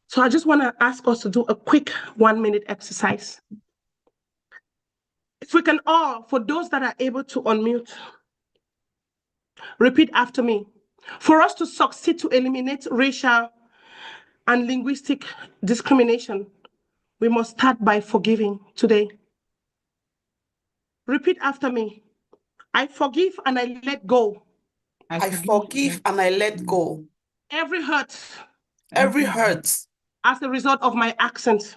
So I just want to ask us to do a quick 1-minute exercise. If we can all, for those that are able to unmute, repeat after me. For us to succeed to eliminate racial and linguistic discrimination, we must start by forgiving today. Repeat after me. I forgive and I let go I forgive and I let go. Every hurt Every hurt as a result of my actions.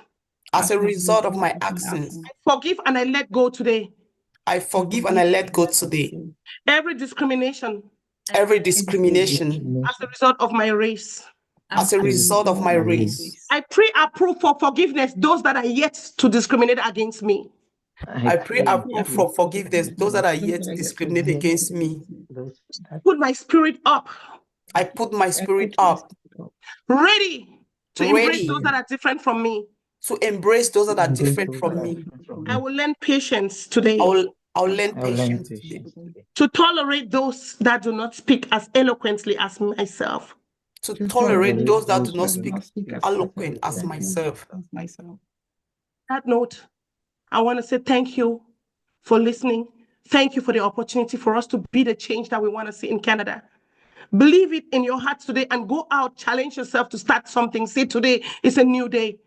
as a result of my actions. I forgive and I let go today. I forgive and I let go today. Every discrimination Every discrimination as a result of my race. as a result of my race. I pre-approve for forgiveness those that are yet to discriminate against me. I pre-approve for forgiveness those that are yet to discriminate against me. Put my spirit up, I put my spirit up, ready to embrace ready those that are different from me. to embrace those that are different from me. I will learn patience today. I'll learn patience today. To tolerate those that do not speak as eloquently as myself. To tolerate those that do not speak eloquent as myself. That note, I want to say thank you for listening. Thank you for the opportunity for us to be the change that we want to see in Canada. Believe it in your heart today and go out, challenge yourself to start something. Say today is a new day.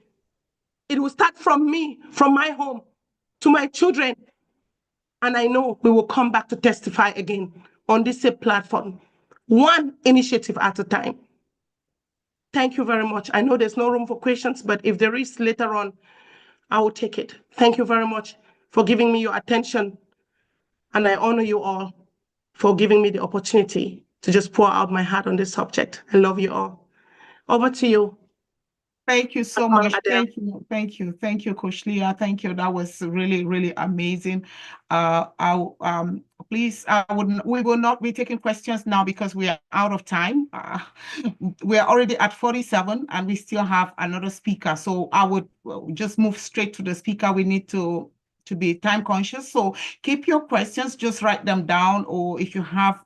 It will start from me, from my home, to my children. And I know we will come back to testify again on this same platform, one initiative at a time. Thank you very much. I know there's no room for questions, but if there is later on, I will take it. Thank you very much for giving me your attention. And I honor you all for giving me the opportunity to just pour out my heart on this subject. I love you all. Over to you. Thank you so much. Thank you. Thank you. Thank you, Coach Leah. Thank you. That was really, really amazing. Please, we will not be taking questions now because we are out of time. We are already at 47 and we still have another speaker. So I would just move straight to the speaker. We need to be time conscious. So keep your questions, just write them down, or if you have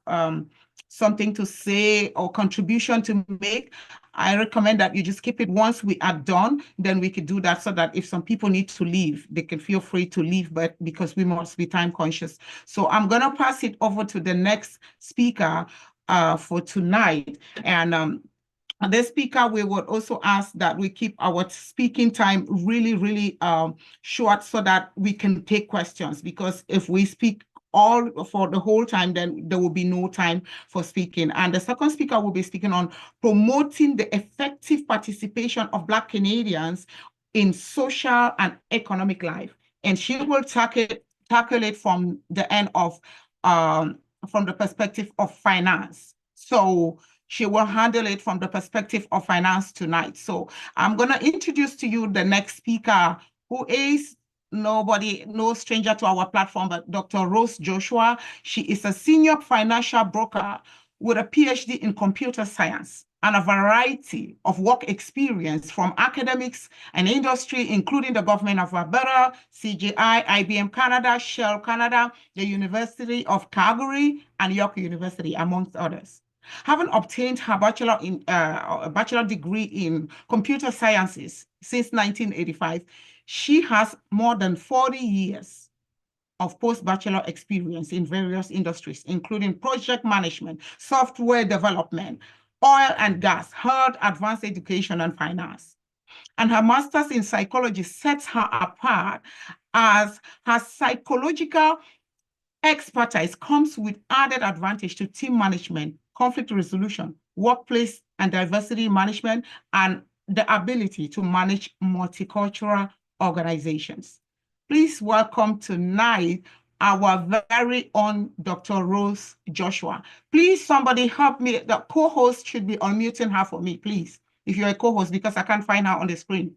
something to say or contribution to make, I recommend that you just keep it. Once we are done, then we could do that so that if some people need to leave, they can feel free to leave, but because we must be time conscious. So I'm going to pass it over to the next speaker for tonight. And this speaker, we would also ask that we keep our speaking time really, really short so that we can take questions, because if we speak all for the whole time, then there will be no time for speaking. And the second speaker will be speaking on promoting the effective participation of Black Canadians in social and economic life. And she will tackle it from the end of, from the perspective of finance. So she will handle it from the perspective of finance tonight. So I'm going to introduce to you the next speaker, who is no stranger to our platform, but Dr. Rose Joshua. She is a senior financial broker with a PhD in computer science and a variety of work experience from academics and industry, including the government of Alberta, CGI, IBM Canada, Shell Canada, the University of Calgary, and York University, amongst others. Having obtained her bachelor degree in computer sciences since 1985, she has more than 40 years of post-bachelor experience in various industries, including project management, software development, oil and gas, health, advanced education, and finance. And her master's in psychology sets her apart as her psychological expertise comes with added advantage to team management, conflict resolution, workplace and diversity management, and the ability to manage multicultural organizations. Please welcome tonight our very own Dr. Rose Joshua. Please, somebody help me. The co-host should be unmuting her for me, please, if you're a co-host, because I can't find her on the screen.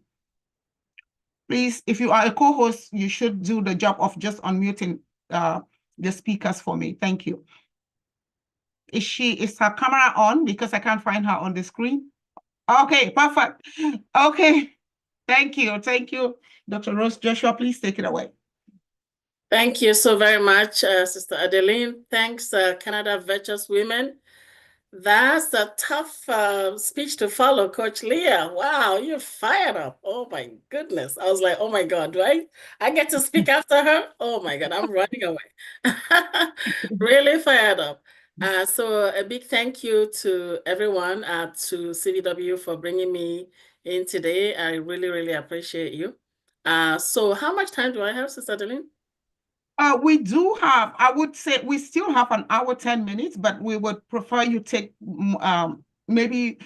Please, if you are a co-host, you should do the job of just unmuting the speakers for me. Thank you. Is her camera on? Because I can't find her on the screen. Okay, perfect. Okay, thank you. Thank you. Dr. Rose Joshua, please take it away. Thank you so very much, Sister Adeline. Thanks, Canada Virtuous Women. That's a tough speech to follow, Coach Leah. Wow, you're fired up. Oh my goodness. I was like, oh my God, do I get to speak after her? Oh my God, I'm running away. Really fired up. So a big thank you to everyone to CVW for bringing me in today. I really, really appreciate you. So how much time do I have, Sister Adeline? We do have, I would say we still have an hour, 10 minutes, but we would prefer you take maybe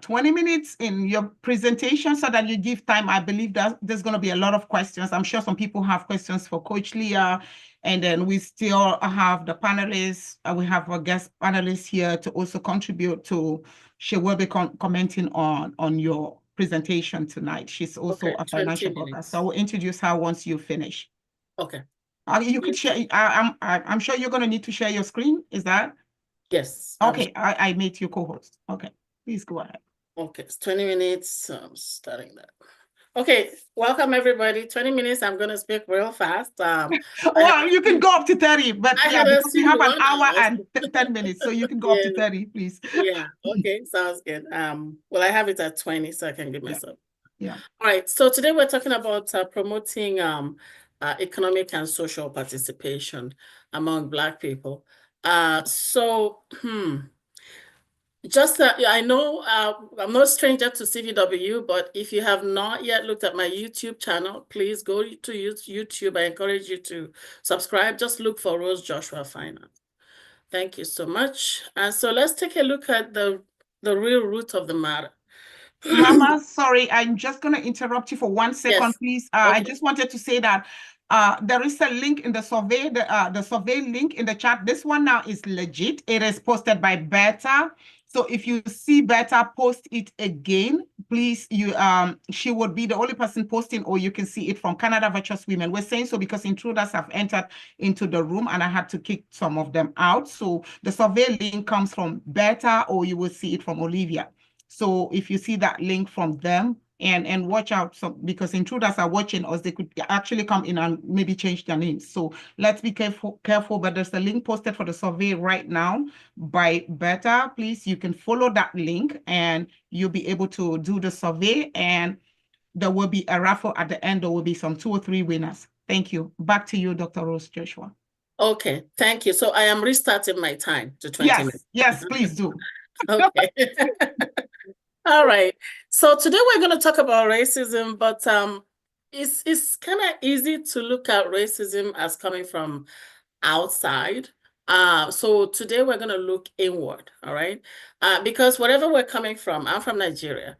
20 minutes in your presentation so that you give time. I believe that there's going to be a lot of questions. I'm sure some people have questions for Coach Leah, and then we still have the panelists. We have a guest panelist here to also contribute to. She will be commenting on your presentation tonight. She's also a financial broker. So I will introduce her once you finish. Okay. You could share. I'm sure you're going to need to share your screen. Is that? Yes. Okay. I made you co-host. Okay. Please go ahead. Okay. It's 20 minutes. I'm starting that. Okay. Welcome, everybody. 20 minutes. I'm going to speak real fast. Well, you can go up to 30, but yeah, because we have an hour and 10 minutes, so you can go up to 30, please. Yeah. Okay. Sounds good. Well, I have it at 20, so I can give myself. Yeah. All right. So today we're talking about promoting economic and social participation among Black people. Just I know I'm no stranger to CVW, but if you have not yet looked at my YouTube channel, please go to YouTube. I encourage you to subscribe. Just look for Rose Joshua Finance. Thank you so much. And so let's take a look at the real root of the matter. Mama, sorry, I'm just going to interrupt you for 1 second, Yes. please. Okay. I just wanted to say that there is a link in the survey, the survey link in the chat. This one now is legit. It is posted by Berta. So if you see Berta post it again, please, she would be the only person posting, or you can see it from Canada Virtuous Women. We're saying so because intruders have entered into the room and I had to kick some of them out. So the survey link comes from Berta, or you will see it from Olivia. So if you see that link from them, and watch out, because intruders are watching us, they could actually come in and maybe change their names. So let's be careful, but there's a link posted for the survey right now by Berta. Please, you can follow that link and you'll be able to do the survey, and there will be a raffle at the end. There will be some 2 or 3 winners. Thank you. Back to you, Dr. Rose Joshua. Okay, thank you. So I am restarting my time to 20 minutes. Yes, please do. Okay. All right. So today we're going to talk about racism, but it's kind of easy to look at racism as coming from outside. So today we're going to look inward, all right? Because wherever we're coming from, I'm from Nigeria.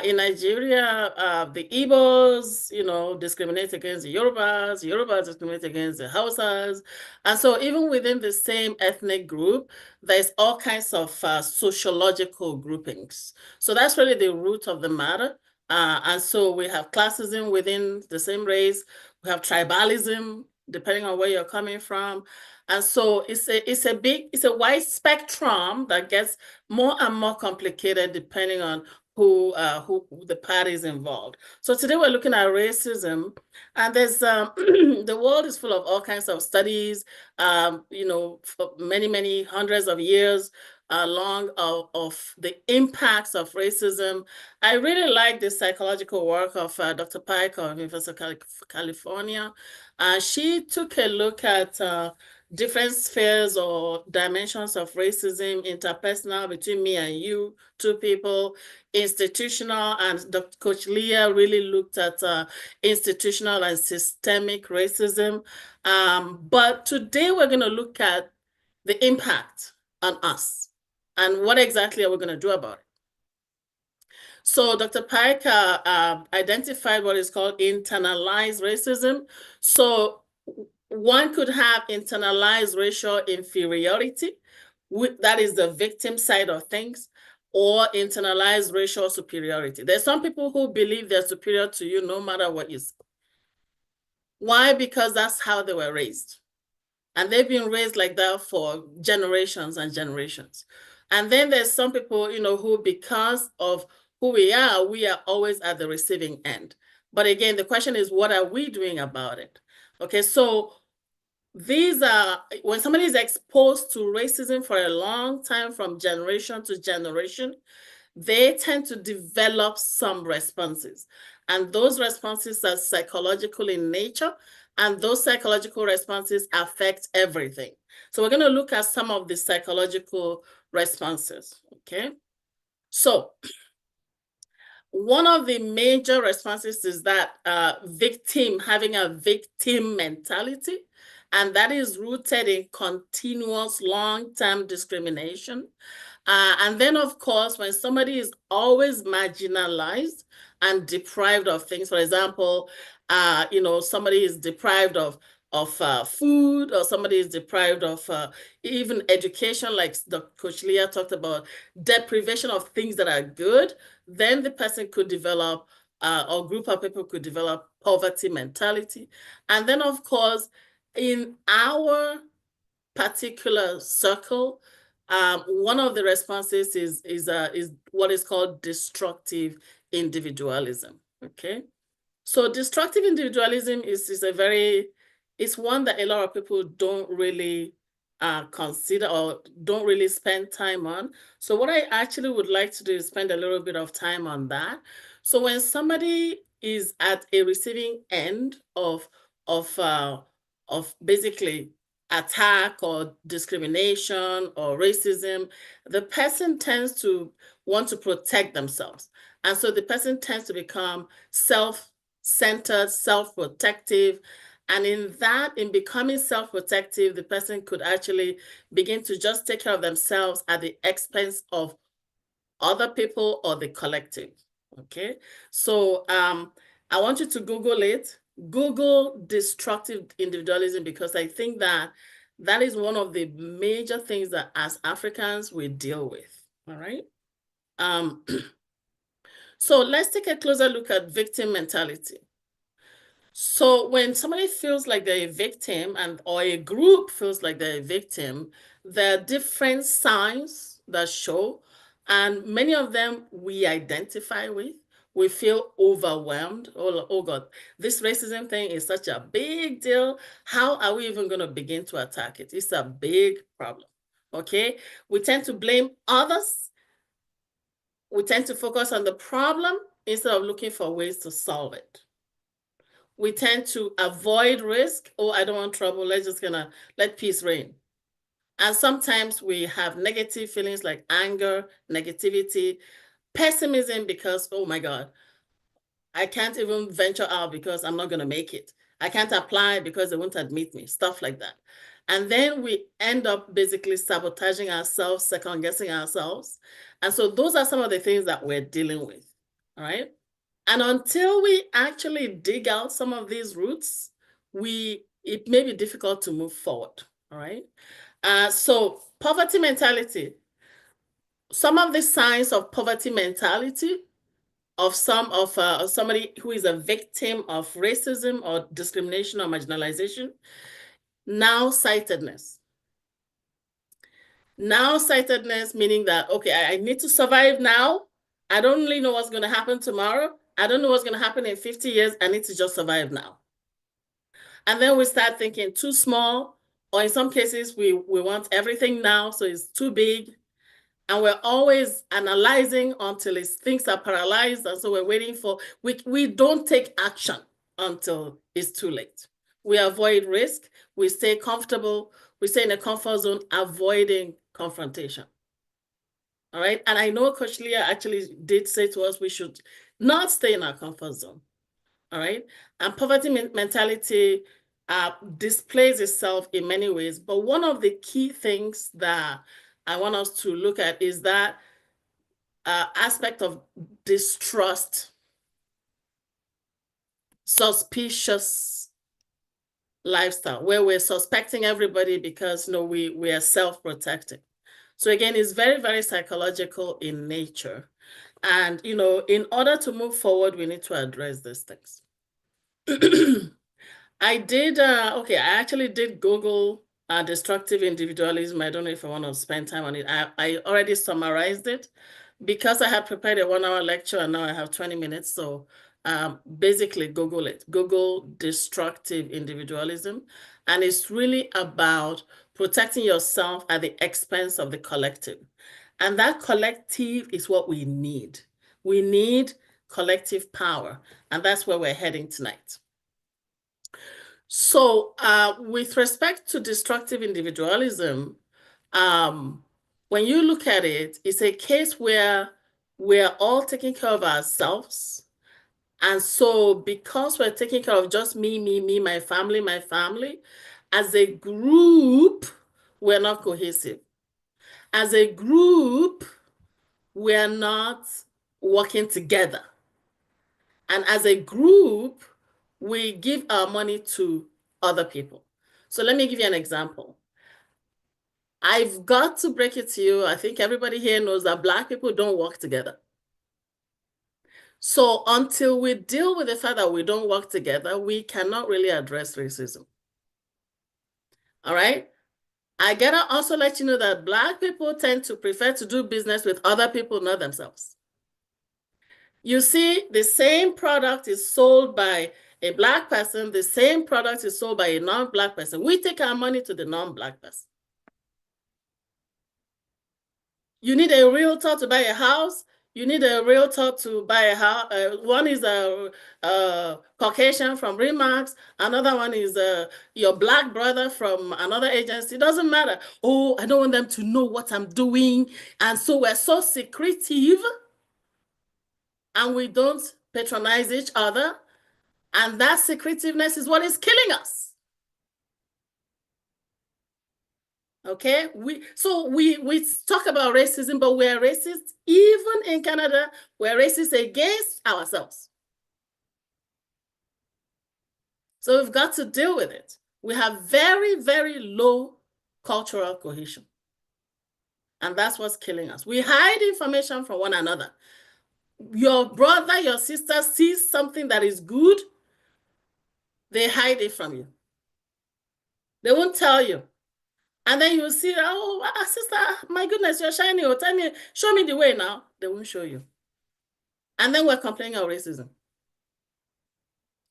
In Nigeria, the Igbos, discriminate against the Yorubas. Yorubas discriminate against the Hausas. And so even within the same ethnic group, there's all kinds of sociological groupings. So that's really the root of the matter. And so we have classism within the same race. We have tribalism, depending on where you're coming from. And so it's a wide spectrum that gets more and more complicated depending on who the parties involved. So today we're looking at racism, and there's the world is full of all kinds of studies, for many hundreds of years long of the impacts of racism. I really like the psychological work of Dr. Pike of University of California. She took a look at different spheres or dimensions of racism, interpersonal between me and you, 2 people, institutional, and Dr. Coach Leah really looked at institutional and systemic racism. But today we're going to look at the impact on us and what exactly are we going to do about it. So Dr. Pike identified what is called internalized racism. So one could have internalized racial inferiority, that is the victim side of things, or internalized racial superiority. There's some people who believe they're superior to you no matter what you say. Why? Because that's how they were raised. And they've been raised like that for generations and generations. And then there's some people, who, because of who we are always at the receiving end. But again, the question is, what are we doing about it? Okay, so these are, when somebody is exposed to racism for a long time, from generation to generation, they tend to develop some responses. And those responses are psychological in nature, and those psychological responses affect everything. So we're going to look at some of the psychological responses, okay? So one of the major responses is that having a victim mentality. And that is rooted in continuous long-term discrimination. And then, of course, when somebody is always marginalized and deprived of things, for example, somebody is deprived of food, or somebody is deprived of even education, like Coach Leah talked about, deprivation of things that are good, then the person could develop, or group of people could develop poverty mentality. And then, of course, in our particular circle, one of the responses is what is called destructive individualism. Okay, so destructive individualism is it's one that a lot of people don't really consider or don't really spend time on. So what I actually would like to do is spend a little bit of time on that. So when somebody is at a receiving end of basically attack or discrimination or racism, the person tends to want to protect themselves. And so the person tends to become self-centered, self-protective. And in becoming self-protective, the person could actually begin to just take care of themselves at the expense of other people or the collective. Okay, so I want you to Google it. Google destructive individualism, because I think that is one of the major things that as Africans we deal with. All right. So let's take a closer look at victim mentality. So when somebody feels like they're a victim, or a group feels like they're a victim, there are different signs that show, and many of them we identify with. We feel overwhelmed. Oh God, this racism thing is such a big deal. How are we even going to begin to attack it? It's a big problem. Okay, we tend to blame others. We tend to focus on the problem instead of looking for ways to solve it. We tend to avoid risk. Oh, I don't want trouble. Let's just let peace reign. And sometimes we have negative feelings like anger, negativity, pessimism, because, oh my God, I can't even venture out because I'm not going to make it. I can't apply because they won't admit me, stuff like that. And then we end up basically sabotaging ourselves, second-guessing ourselves. And so those are some of the things that we're dealing with, all right? And until we actually dig out some of these roots, it may be difficult to move forward, all right? So poverty mentality. Some of the signs of poverty mentality of somebody who is a victim of racism or discrimination or marginalization: now-sightedness. Now-sightedness meaning that, okay, I need to survive now. I don't really know what's going to happen tomorrow. I don't know what's going to happen in 50 years. I need to just survive now. And then we start thinking too small, or in some cases, we want everything now, so it's too big. And we're always analyzing until things are paralyzed. And so we're waiting for, we don't take action until it's too late. We avoid risk. We stay comfortable. We stay in a comfort zone, avoiding confrontation. All right. And I know Coach Leah actually did say to us, we should not stay in our comfort zone. All right. And poverty mentality displays itself in many ways. But one of the key things that I want us to look at is that aspect of distrust, suspicious lifestyle, where we're suspecting everybody because we are self-protecting. So again, it's very, very psychological in nature. And, in order to move forward, we need to address these things. I actually did Google destructive individualism. I don't know if I want to spend time on it. I already summarized it because I had prepared a 1-hour lecture and now I have 20 minutes. So basically Google it. Google destructive individualism. And it's really about protecting yourself at the expense of the collective. And that collective is what we need. We need collective power. And that's where we're heading tonight. So with respect to destructive individualism, when you look at it, it's a case where we're all taking care of ourselves. And so because we're taking care of just me, my family, As a group, we're not cohesive. As a group, we're not working together. And as a group, we give our money to other people. So let me give you an example. I've got to break it to you. I think everybody here knows that Black people don't work together. So until we deal with the fact that we don't work together, we cannot really address racism. All right? I gotta also let you know that Black people tend to prefer to do business with other people, not themselves. You see, the same product is sold by a Black person, the same product is sold by a non-Black person. We take our money to the non-Black person. You need a realtor to buy a house. You need a realtor to buy a house. One is a Caucasian from Remax. Another one is your Black brother from another agency. It doesn't matter. Oh, I don't want them to know what I'm doing. And so we're so secretive and we don't patronize each other. And that secretiveness is what is killing us. Okay, we talk about racism, but we're racist. Even in Canada, we're racist against ourselves. So we've got to deal with it. We have very, very low cultural cohesion. And that's what's killing us. We hide information from one another. Your brother, your sister sees something that is good, they hide it from you. They won't tell you. And then you will see, oh, sister, my goodness, you're shiny. Oh, tell me, show me the way now. They won't show you. And then we're complaining of racism.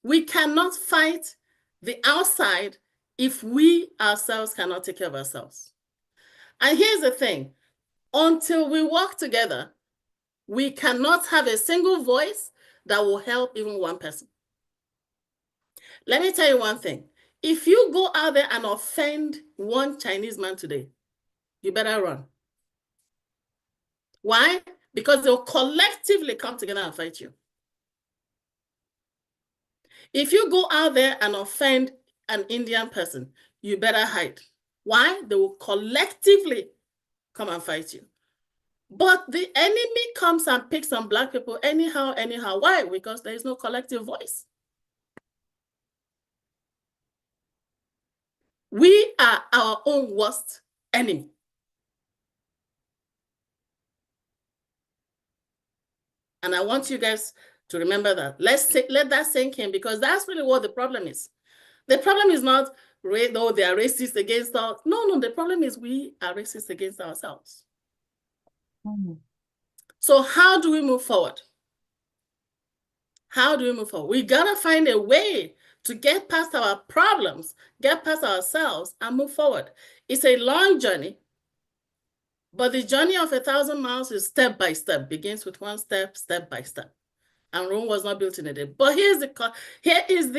We cannot fight the outside if we ourselves cannot take care of ourselves. And here's the thing. Until we work together, we cannot have a single voice that will help even one person. Let me tell you one thing. If you go out there and offend one Chinese man today, you better run. Why? Because they'll collectively come together and fight you. If you go out there and offend an Indian person, you better hide. Why? They will collectively come and fight you. But the enemy comes and picks on Black people anyhow. Why? Because there is no collective voice. We are our own worst enemy. And I want you guys to remember that. Let that sink in, because that's really what the problem is. The problem is not, oh, they are racist against us. No, the problem is we are racist against ourselves. So how do we move forward? How do we move forward? We gotta find a way to get past our problems, get past ourselves, and move forward. It's a long journey, but the journey of 1,000 miles is step by step, begins with one step, step by step. And Rome was not built in a day. But here is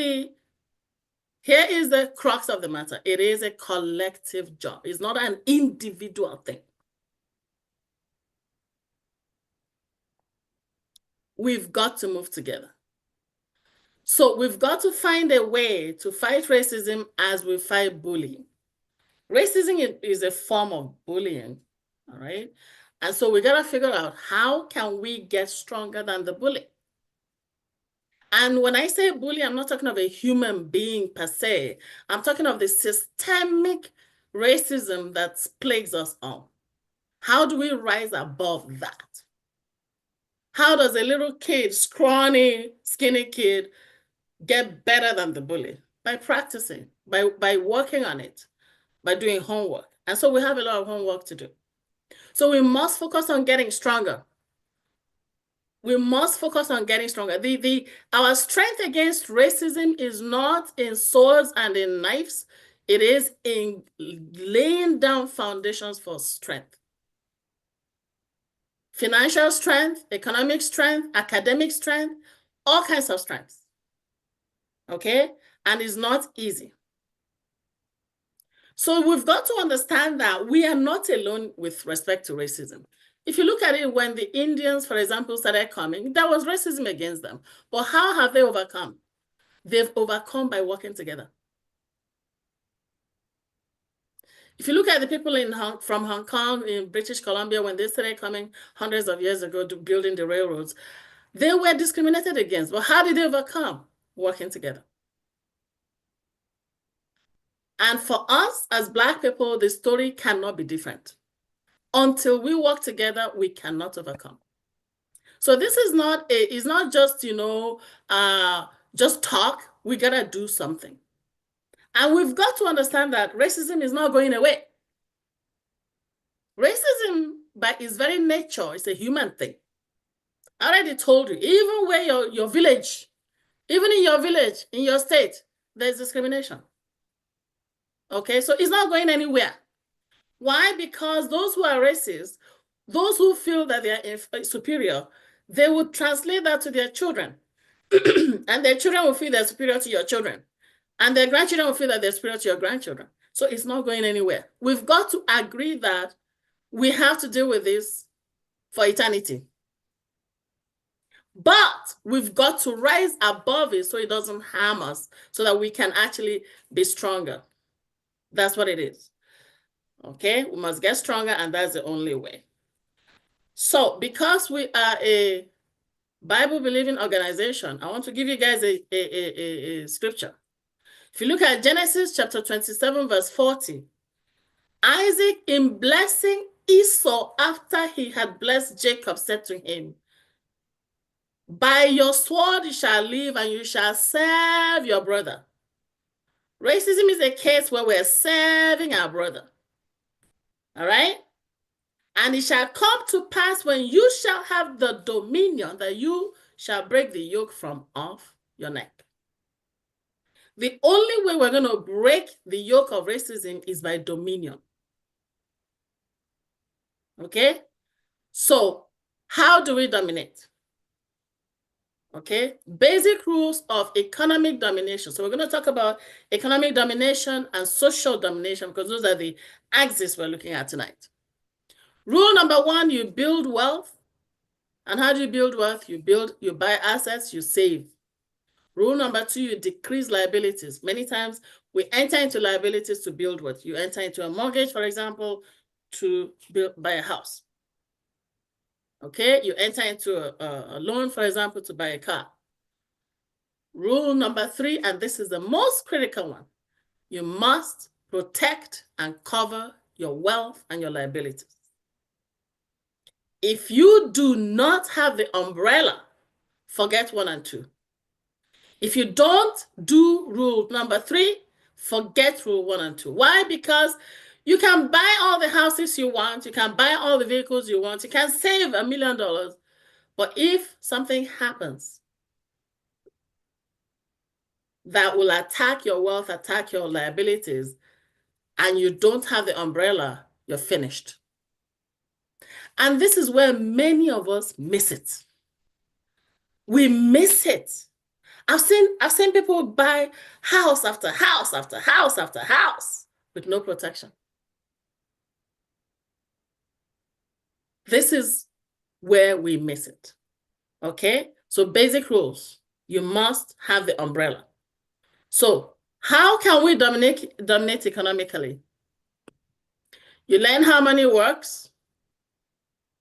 the crux of the matter. It is a collective job. It's not an individual thing. We've got to move together. So we've got to find a way to fight racism as we fight bullying. Racism is a form of bullying, all right? And so we gotta figure out, how can we get stronger than the bully? And when I say bully, I'm not talking of a human being per se. I'm talking of the systemic racism that plagues us all. How do we rise above that? How does a little kid, scrawny, skinny kid, get better than the bully? By practicing, by working on it, by doing homework. And so we have a lot of homework to do. So we must focus on getting stronger. We must focus on getting stronger. Our strength against racism is not in swords and in knives. It is in laying down foundations for strength. Financial strength, economic strength, academic strength, all kinds of strengths. Okay? And it's not easy. So we've got to understand that we are not alone with respect to racism. If you look at it, when the Indians, for example, started coming, there was racism against them. But how have they overcome? They've overcome by working together. If you look at the people from Hong Kong, in British Columbia, when they started coming hundreds of years ago to building the railroads, they were discriminated against. But how did they overcome? Working together. And for us as Black people, the story cannot be different. Until we work together, we cannot overcome. So this is not it's not just, you know, just talk. We gotta do something. And we've got to understand that racism is not going away. Racism, by its very nature, is a human thing. I already told you, even where your village, even in your village, in your state, there's discrimination. Okay, so it's not going anywhere. Why? Because those who are racist, those who feel that they are superior, they would translate that to their children. And their children will feel they're superior to your children. And their grandchildren will feel that they're superior to your grandchildren. So it's not going anywhere. We've got to agree that we have to deal with this for eternity. But we've got to rise above it so it doesn't harm us, so that we can actually be stronger. That's what it is. Okay, we must get stronger, and that's the only way. So because we are a Bible-believing organization, I want to give you guys a scripture. If you look at Genesis chapter 27, verse 40, Isaac, in blessing Esau after he had blessed Jacob, said to him, "By your sword you shall live, and you shall serve your brother." Racism is a case where we're serving our brother. All right? "And it shall come to pass when you shall have the dominion that you shall break the yoke from off your neck." The only way we're going to break the yoke of racism is by dominion. Okay? So, how do we dominate? Okay? Basic rules of economic domination. So, we're going to talk about economic domination and social domination, because those are the axes we're looking at tonight. Rule number one, you build wealth. And how do you build wealth? You buy assets, you save. Rule number two, you decrease liabilities. Many times we enter into liabilities to build wealth. You enter into a mortgage, for example, to buy a house. Okay, you enter into a loan, for example, to buy a car. Rule number three, and this is the most critical one, you must protect and cover your wealth and your liabilities. If you do not have the umbrella, forget 1 and 2. If you don't do rule number 3, forget rule 1 and 2. Why? Because you can buy all the houses you want, you can buy all the vehicles you want, you can save $1 million, but if something happens that will attack your wealth, attack your liabilities, and you don't have the umbrella, you're finished. And this is where many of us miss it. We miss it. I've seen people buy house after house after house after house with no protection. This is where we miss it. Okay? So basic rules. You must have the umbrella. So how can we dominate economically? You learn how money works.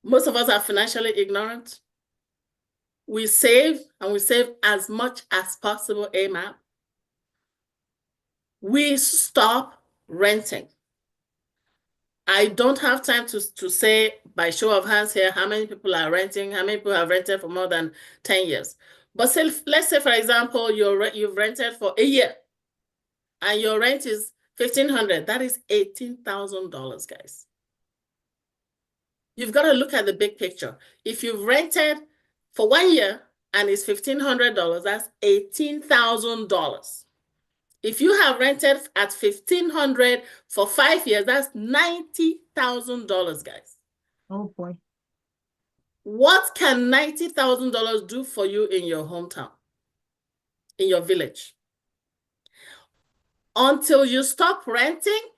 Most of us are financially ignorant. We save, and we save as much as possible AMAP. We stop renting. I don't have time to say by show of hands here how many people are renting, how many people have rented for more than 10 years. But let's say, for example, you've rented for a year and your rent is $1,500. That is $18,000, guys. You've got to look at the big picture. If you've rented for 1 year and it's $1,500, that's $18,000. If you have rented at $1,500 for 5 years, that's $90,000, guys. Oh boy. What can $90,000 do for you in your hometown, in your village? Until you stop renting,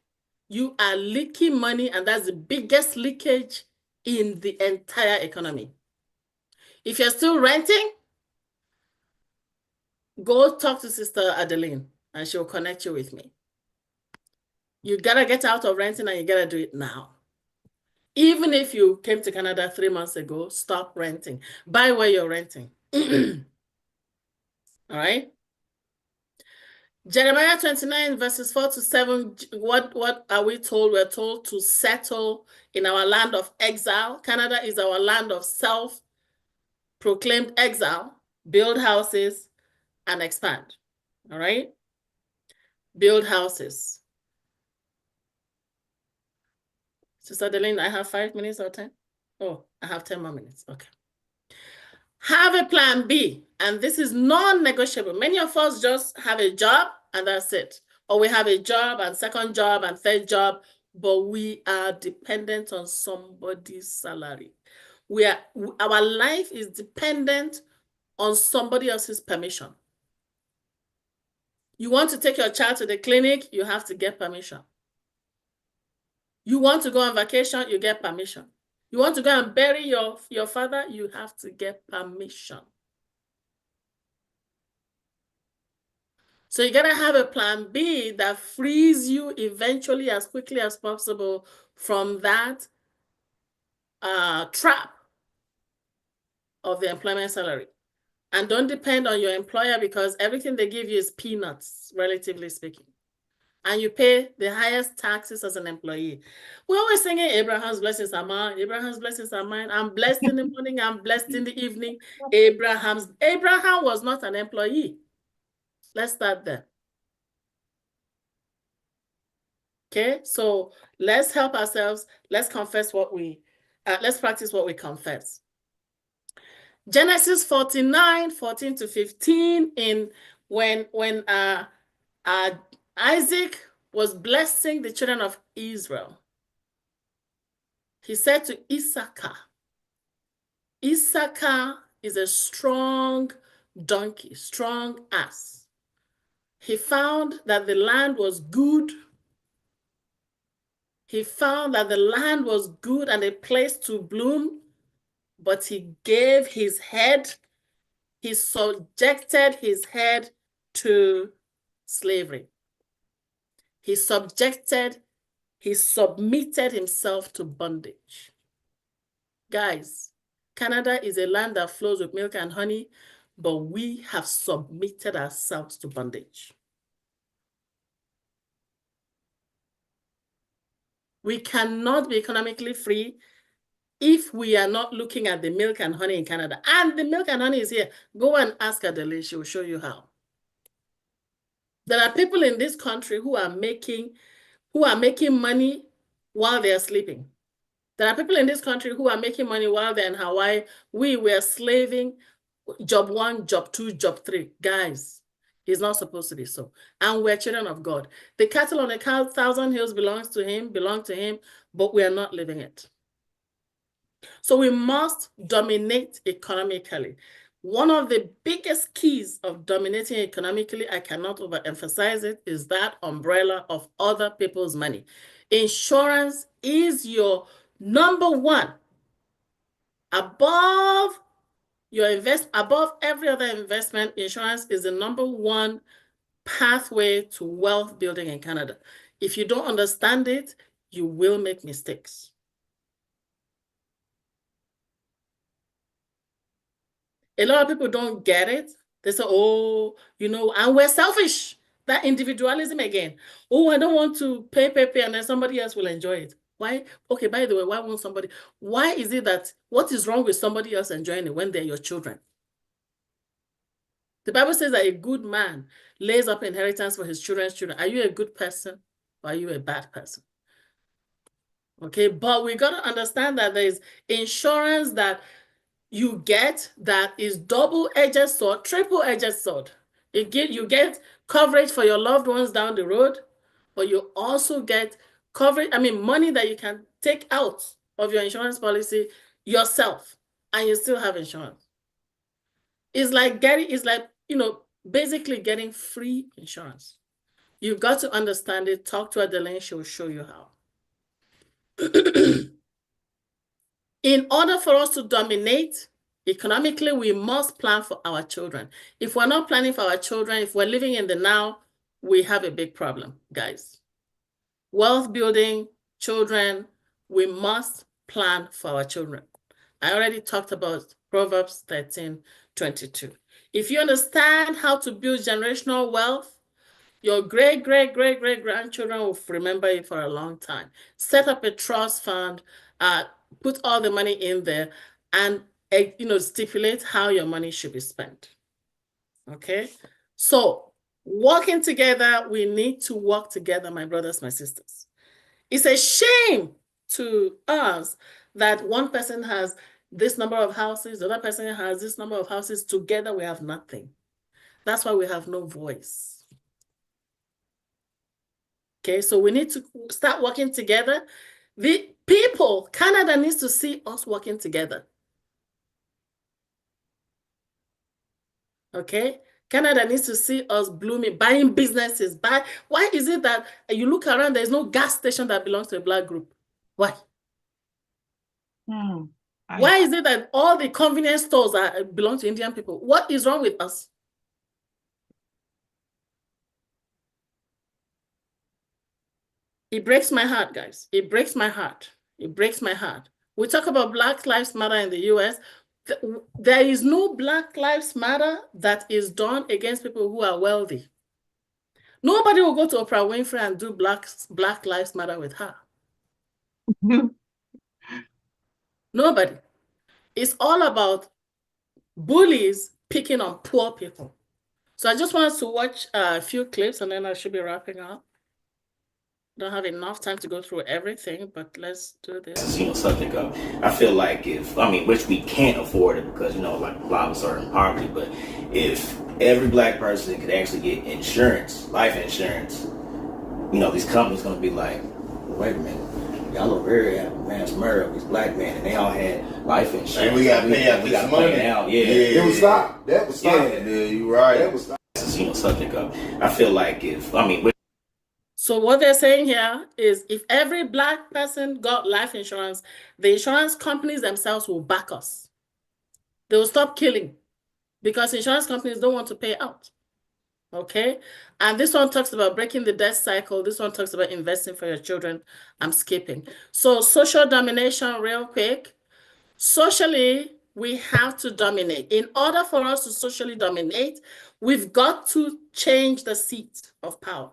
you are leaking money, and that's the biggest leakage in the entire economy. If you're still renting, go talk to Sister Adeline and she'll connect you with me. You gotta get out of renting and you gotta do it now. Even if you came to Canada 3 months ago, stop renting. Buy where you're renting. All right. Jeremiah 29 verses 4 to 7, what are we told? We're told to settle in our land of exile. Canada is our land of self-proclaimed exile. Build houses and expand. All right? Build houses. Sister Adeline, I have 5 minutes or 10? Oh, I have 10 more minutes. Okay. Have a plan B, and this is non-negotiable. Many of us just have a job and that's it. Or we have a job and second job and third job, but we are dependent on somebody's salary. Our life is dependent on somebody else's permission. You want to take your child to the clinic, you have to get permission. You want to go on vacation, you get permission. You want to go and bury your father, you have to get permission. So you gotta have a plan B that frees you eventually as quickly as possible from that trap of the employment salary. And don't depend on your employer because everything they give you is peanuts, relatively speaking. And you pay the highest taxes as an employee. We're always singing Abraham's blessings are mine. Abraham's blessings are mine. I'm blessed in the morning. I'm blessed in the evening. Abraham was not an employee. Let's start there. Okay, so let's help ourselves. Let's confess what let's practice what we confess. Genesis 49, 14 to 15, when Isaac was blessing the children of Israel, he said to Issachar is a strong donkey, strong ass. He found that the land was good. He found that the land was good and a place to bloom, but he gave his head, he subjected his head to slavery. He submitted himself to bondage. Guys, Canada is a land that flows with milk and honey, but we have submitted ourselves to bondage. We cannot be economically free if we are not looking at the milk and honey in Canada. And the milk and honey is here. Go and ask Adeline, she will show you how. There are people in this country who are making money while they are sleeping. There are people in this country who are making money while they're in Hawaii. We were slaving, job 1, job 2, job 3. Guys, it's not supposed to be so. And we're children of God. The cattle on 1,000 hills belong to him, but we are not living it. So we must dominate economically. One of the biggest keys of dominating economically, I cannot overemphasize it, is that umbrella of other people's money. Insurance is your number one. Above every other investment, insurance is the number one pathway to wealth building in Canada. If you don't understand it, you will make mistakes. A lot of people don't get it. They say, oh, and we're selfish. That individualism again. Oh, I don't want to pay, and then somebody else will enjoy it. Why? Okay, by the way, why is it that, what is wrong with somebody else enjoying it when they're your children? The Bible says that a good man lays up inheritance for his children's children. Are you a good person or are you a bad person? Okay, but we got to understand that there's insurance that you get that is double-edged sword, triple-edged sword. You get coverage for your loved ones down the road, but you also get coverage, money that you can take out of your insurance policy yourself, and you still have insurance. It's like basically getting free insurance. You've got to understand it. Talk to Adeline, she will show you how. In order for us to dominate economically, we must plan for our children. If we're not planning for our children, if we're living in the now, we have a big problem, guys. wealth building, children, we must plan for our children. I already talked about Proverbs 13:22. If you understand how to build generational wealth, your great-great-great-great-grandchildren will remember you for a long time. Set up a trust fund, put all the money in there, and stipulate how your money should be spent. Okay? So, working together, we need to work together, my brothers, my sisters. It's a shame to us that one person has this number of houses, the other person has this number of houses. Together, we have nothing. That's why we have no voice. Okay, so we need to start working together. The people, Canada needs to see us working together. Okay, Canada needs to see us blooming, buying businesses. Why is it that you look around, there's no gas station that belongs to a Black group? Why? Why is it that all the convenience stores belong to Indian people? What is wrong with us? It breaks my heart, guys. It breaks my heart. It breaks my heart. We talk about Black Lives Matter in the US. There is no Black Lives Matter that is done against people who are wealthy. Nobody will go to Oprah Winfrey and do Black Lives Matter with her. Nobody. It's all about bullies picking on poor people. So I just want us to watch a few clips and then I should be wrapping up. Don't have enough time to go through everything, but let's do this. Subject of, I feel like which we can't afford it because, like a lot of us are in poverty, but if every Black person could actually get insurance, life insurance, these companies going to be like, wait a minute, y'all over here had mass murder of these Black men and they all had life insurance. And we got to pay out this money. It was stopped. That was stopped. Yeah, you're right. That was stopped. Subject of, I feel like So what they're saying here is if every Black person got life insurance, the insurance companies themselves will back us. They will stop killing because insurance companies don't want to pay out. Okay? And this one talks about breaking the death cycle. This one talks about investing for your children. I'm skipping. So social domination real quick. Socially, we have to dominate. In order for us to socially dominate, we've got to change the seat of power.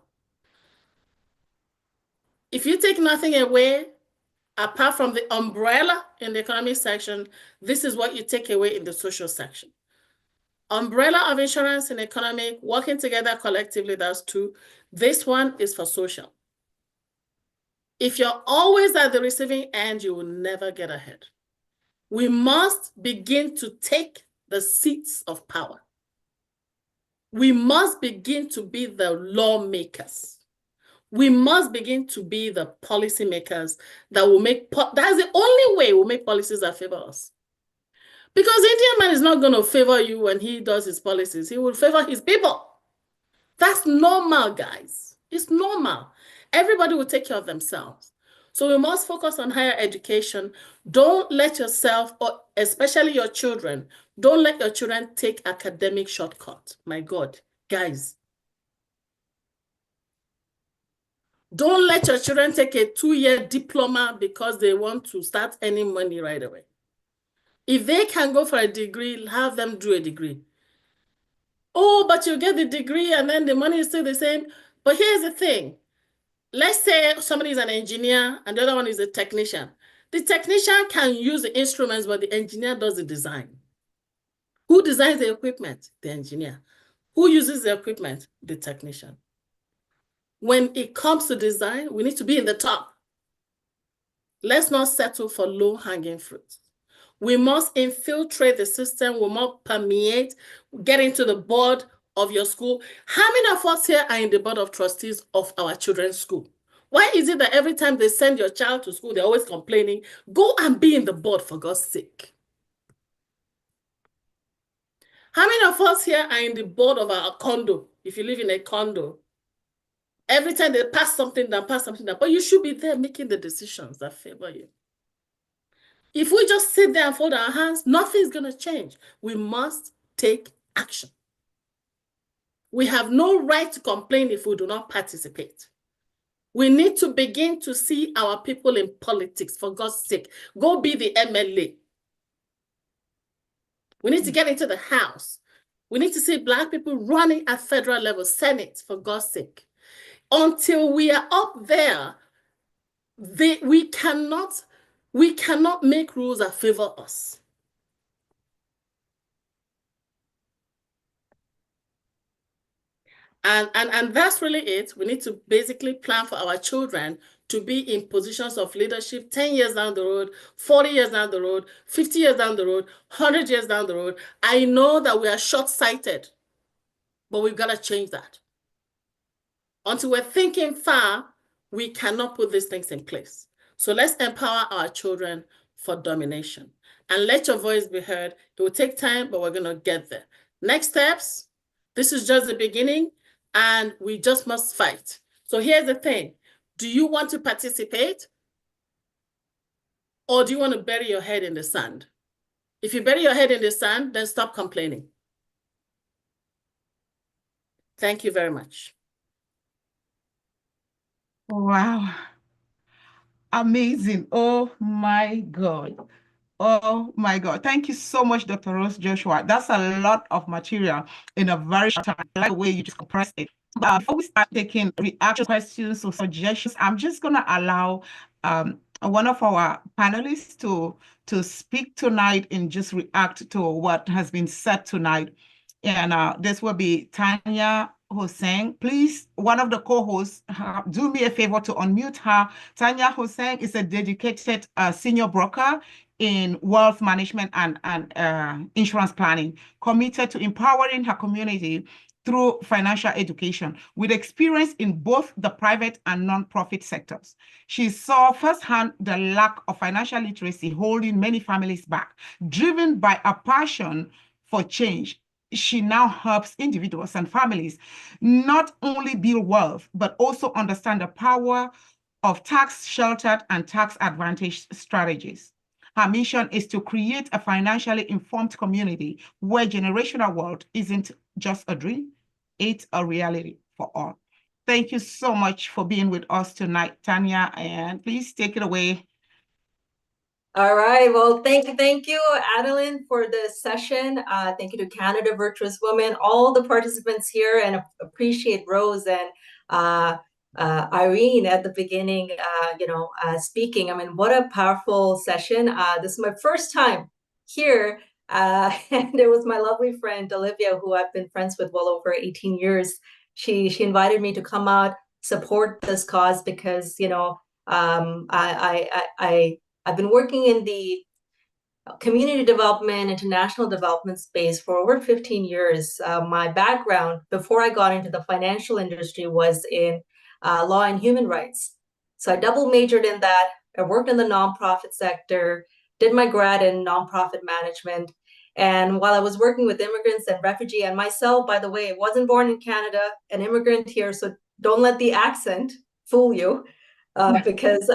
If you take nothing away, apart from the umbrella in the economic section, this is what you take away in the social section. Umbrella of insurance and economic, working together collectively, that's two. This one is for social. If you're always at the receiving end, you will never get ahead. We must begin to take the seats of power. We must begin to be the lawmakers. We must begin to be the policymakers that will make, that's the only way we'll make policies that favor us. Because Indian man is not going to favor you when he does his policies. He will favor his people. That's normal, guys. It's normal. Everybody will take care of themselves. So we must focus on higher education. Don't let yourself, or especially your children, don't let your children take academic shortcut. My God, guys. Don't let your children take a 2-year diploma because they want to start earning money right away. If they can go for a degree, have them do a degree. Oh, but you get the degree and then the money is still the same. But here's the thing. Let's say somebody is an engineer and the other one is a technician. The technician can use the instruments, but the engineer does the design. Who designs the equipment? The engineer. Who uses the equipment? The technician. When it comes to design, we need to be in the top. Let's not settle for low-hanging fruit. We must infiltrate the system. We must permeate, get into the board of your school. How many of us here are in the board of trustees of our children's school? Why is it that every time they send your child to school, they're always complaining? Go and be in the board, for God's sake. How many of us here are in the board of our condo? If you live in a condo, every time they pass something down, but you should be there making the decisions that favor you. If we just sit there and fold our hands, nothing's going to change. We must take action. We have no right to complain if we do not participate. We need to begin to see our people in politics, for God's sake. Go be the MLA. We need to get into the House. We need to see Black people running at federal level, Senate, for God's sake. Until we are up there, we cannot make rules that favor us. And that's really it. We need to basically plan for our children to be in positions of leadership 10 years down the road, 40 years down the road, 50 years down the road, 100 years down the road. I know that we are short-sighted, but we've got to change that. Until we're thinking far, we cannot put these things in place. So let's empower our children for domination and let your voice be heard. It will take time, but we're going to get there. Next steps, this is just the beginning, and we just must fight. So here's the thing. Do you want to participate, or do you want to bury your head in the sand? If you bury your head in the sand, then stop complaining. Thank you very much. Wow. Amazing. Oh my God. Oh my God. Thank you so much, Dr. Rose Joshua. That's a lot of material in a very short time. I like the way you just compressed it. Before we start taking reaction questions or suggestions, I'm just going to allow one of our panelists to speak tonight and just react to what has been said tonight. And this will be Tanya Hossein. Please, one of the co-hosts, do me a favor to unmute her. Tanya Hossein is a dedicated senior broker in wealth management and insurance planning, committed to empowering her community through financial education, with experience in both the private and nonprofit sectors. She saw firsthand the lack of financial literacy holding many families back. Driven by a passion for change, she now helps individuals and families not only build wealth, but also understand the power of tax-sheltered and tax-advantaged strategies. Her mission is to create a financially informed community where generational wealth isn't just a dream, it's a reality for all. Thank you so much for being with us tonight, Tanya, and please take it away. All right. Well, thank you, Adeline, for this session. Thank you to Canada Virtuous Women, all the participants here, and appreciate Rose and Irene at the beginning, speaking. I mean, what a powerful session. This is my first time here. And it was my lovely friend, Olivia, who I've been friends with well over 18 years. She invited me to come out, support this cause because, I've been working in the community development, international development space for over 15 years. My background before I got into the financial industry was in law and human rights. So I double majored in that. I worked in the nonprofit sector, did my grad in nonprofit management. And while I was working with immigrants and refugees, and myself, by the way, wasn't born in Canada, an immigrant here. So don't let the accent fool you, because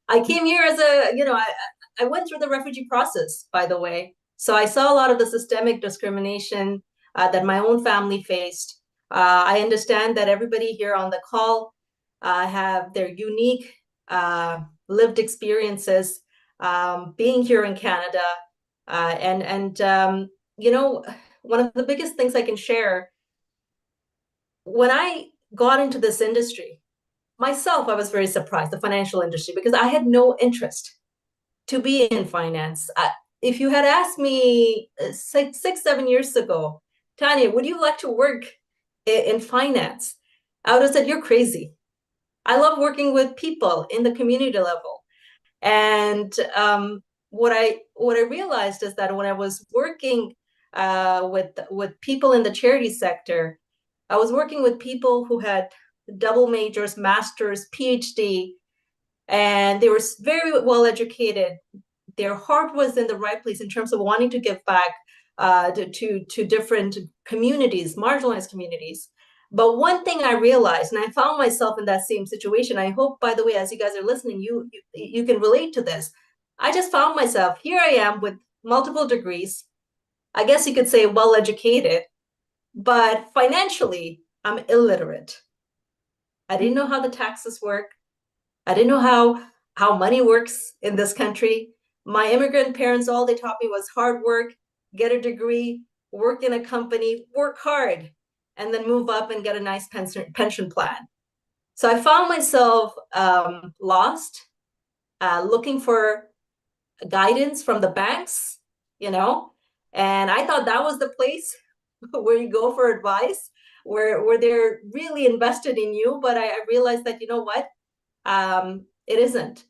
I came here as I went through the refugee process, by the way. So I saw a lot of the systemic discrimination that my own family faced. I understand that everybody here on the call have their unique lived experiences being here in Canada. One of the biggest things I can share, when I got into this industry, myself, I was very surprised, the financial industry, because I had no interest to be in finance. If you had asked me 6-7 years ago, Tanya, would you like to work in finance? I would have said, you're crazy. I love working with people in the community level. And what I realized is that when I was working with people in the charity sector, I was working with people who had double majors, masters, PhD, and they were very well educated. Their heart was in the right place in terms of wanting to give back to different communities, marginalized communities. But one thing I realized, and I found myself in that same situation, I hope, by the way, as you guys are listening, you can relate to this. I just found myself, here I am with multiple degrees, I guess you could say well-educated, but financially, I'm illiterate. I didn't know how the taxes work. I didn't know how money works in this country. My immigrant parents, all they taught me was hard work, get a degree, work in a company, work hard, and then move up and get a nice pension plan. So I found myself lost, looking for guidance from the banks, you know, and I thought that was the place where you go for advice, where they're really invested in you. But I realized that, you know what, it isn't.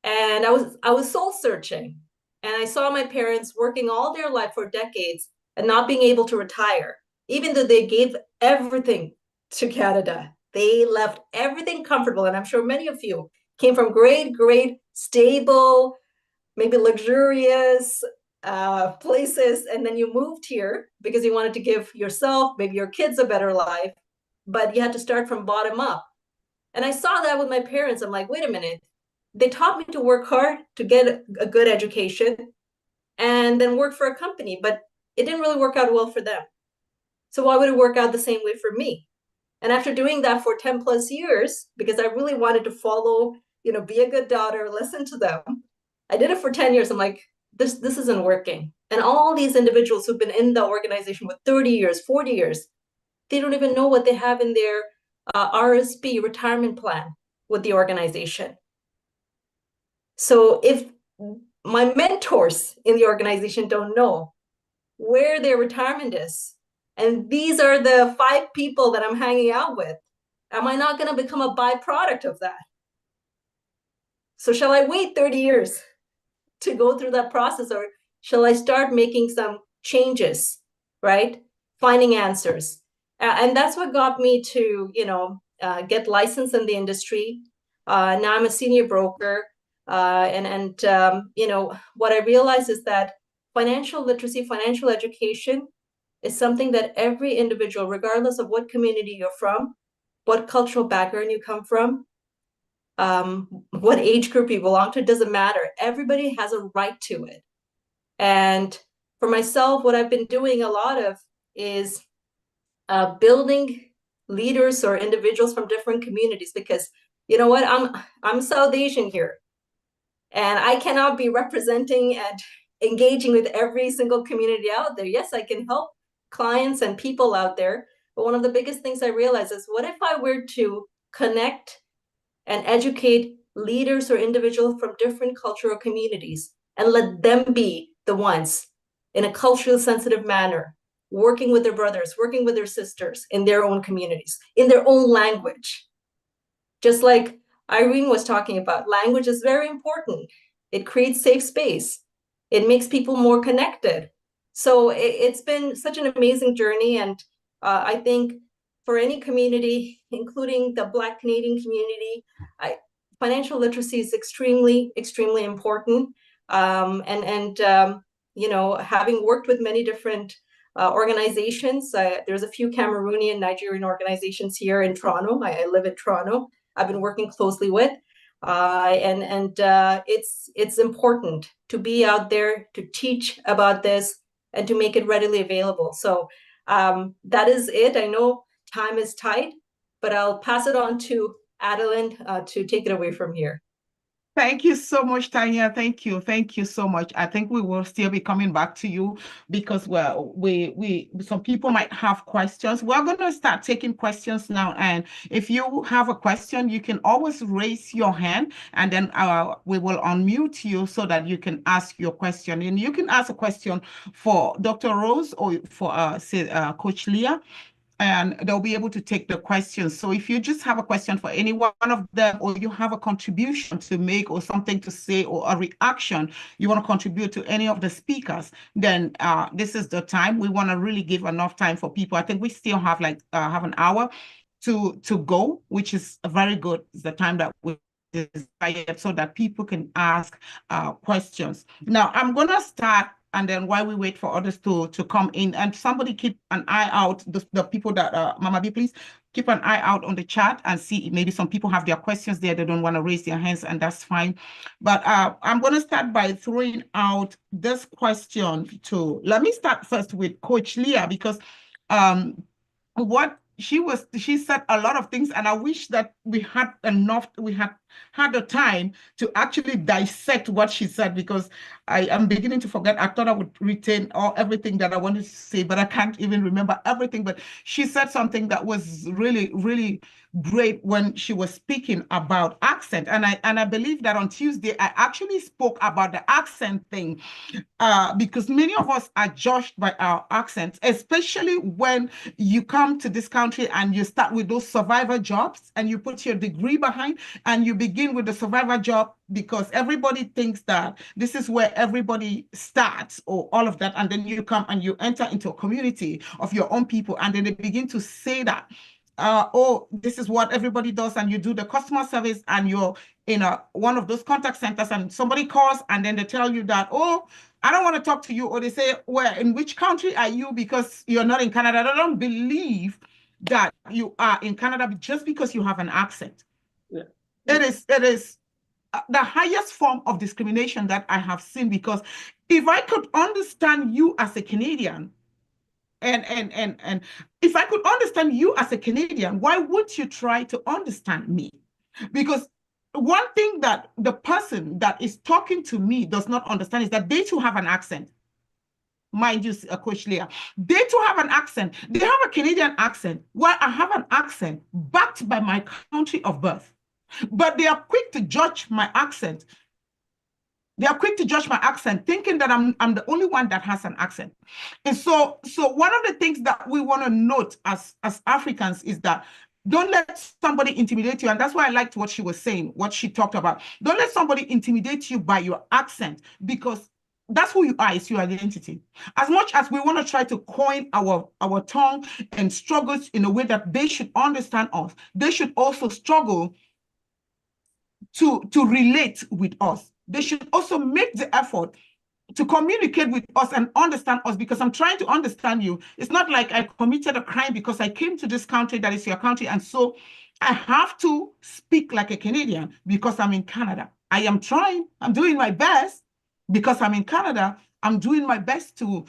And I was soul searching, and I saw my parents working all their life for decades and not being able to retire, even though they gave everything to Canada. They left everything comfortable, and I'm sure many of you came from great, stable, maybe luxurious places, and then you moved here because you wanted to give yourself, maybe your kids, a better life, but you had to start from bottom up. And I saw that with my parents. I'm like, wait a minute. They taught me to work hard to get a good education and then work for a company, but it didn't really work out well for them. So why would it work out the same way for me? And after doing that for 10 plus years, because I really wanted to follow, you know, be a good daughter, listen to them, I did it for 10 years. I'm like, this isn't working. And all these individuals who've been in the organization for 30 years, 40 years, they don't even know what they have in their RSP, retirement plan, with the organization. So if my mentors in the organization don't know where their retirement is, and these are the 5 people that I'm hanging out with, am I not going to become a byproduct of that? So shall I wait 30 years to go through that process, or shall I start making some changes, right? Finding answers. And that's what got me to, you know, get licensed in the industry. Now I'm a senior broker. You know, what I realized is that financial literacy, financial education is something that every individual, regardless of what community you're from, what cultural background you come from, what age group you belong to, doesn't matter. Everybody has a right to it. And for myself, what I've been doing a lot of is building leaders or individuals from different communities, because you know what, I'm South Asian here, and I cannot be representing and engaging with every single community out there. Yes, I can help clients and people out there, but one of the biggest things I realized is, what if I were to connect and educate leaders or individuals from different cultural communities and let them be the ones, in a culturally sensitive manner, working with their brothers, working with their sisters in their own communities, in their own language. Just like Irene was talking about, language is very important. It creates safe space. It makes people more connected. So it's been such an amazing journey. And I think for any community, including the Black Canadian community, financial literacy is extremely important. You know, having worked with many different organizations, there's a few Cameroonian and Nigerian organizations here in Toronto. I live in Toronto. I've been working closely with, it's important to be out there to teach about this and to make it readily available. So that is it. I know time is tight, but I'll pass it on to Adeline to take it away from here. Thank you so much, Tanya. Thank you so much. I think we will still be coming back to you because, well, some people might have questions. We're going to start taking questions now, and if you have a question, you can always raise your hand, and then we will unmute you so that you can ask your question. And you can ask a question for Dr. Rose or for Coach Leah, and they'll be able to take the questions. So if you just have a question for any one of them, or you have a contribution to make or something to say or a reaction, you want to contribute to any of the speakers, then this is the time. We want to really give enough time for people. I think we still have have an hour to go, which is very good. It's the time that we desire so that people can ask questions. Now, I'm going to start, and then while we wait for others to come in, and somebody keep an eye out, the people that, Mama B, please keep an eye out on the chat and see, maybe some people have their questions there. They don't want to raise their hands, and that's fine. But I'm going to start by throwing out this question let me start first with Coach Leah, because what she said a lot of things, and I wish that we had the time to actually dissect what she said, because I am beginning to forget. I thought I would retain everything that I wanted to say, but I can't even remember everything. But she said something that was really, really great when she was speaking about accent. And I believe that on Tuesday, I actually spoke about the accent thing, because many of us are judged by our accents, especially when you come to this country and you start with those survivor jobs and you put your degree behind and you begin with the survivor job, because everybody thinks that this is where everybody starts or all of that. And then you come and you enter into a community of your own people, and then they begin to say that, oh, this is what everybody does, and you do the customer service, and you're in one of those contact centers, and somebody calls, and then they tell you that, oh, I don't want to talk to you, or they say, well, in which country are you, because you're not in Canada. I don't believe that you are in Canada just because you have an accent. Yeah. It is the highest form of discrimination that I have seen, because if I could understand you as a Canadian, and if I could understand you as a Canadian, why would you try to understand me? Because one thing that the person that is talking to me does not understand is that they too have an accent. Mind you, Coach Leah, they too have an accent. They have a Canadian accent, while I have an accent backed by my country of birth. But they are quick to judge my accent. They are quick to judge my accent, thinking that I'm the only one that has an accent. And so one of the things that we want to note as Africans is that don't let somebody intimidate you. And that's why I liked what she was saying, what she talked about. Don't let somebody intimidate you by your accent, because that's who you are, it's your identity. As much as we want to try to coin our tongue and struggles in a way that they should understand us, they should also struggle to relate with us. They should also make the effort to communicate with us and understand us, because I'm trying to understand you. It's not like I committed a crime because I came to this country that is your country, and so I have to speak like a Canadian because I'm in Canada. I am trying, I'm doing my best because I'm in Canada. I'm doing my best to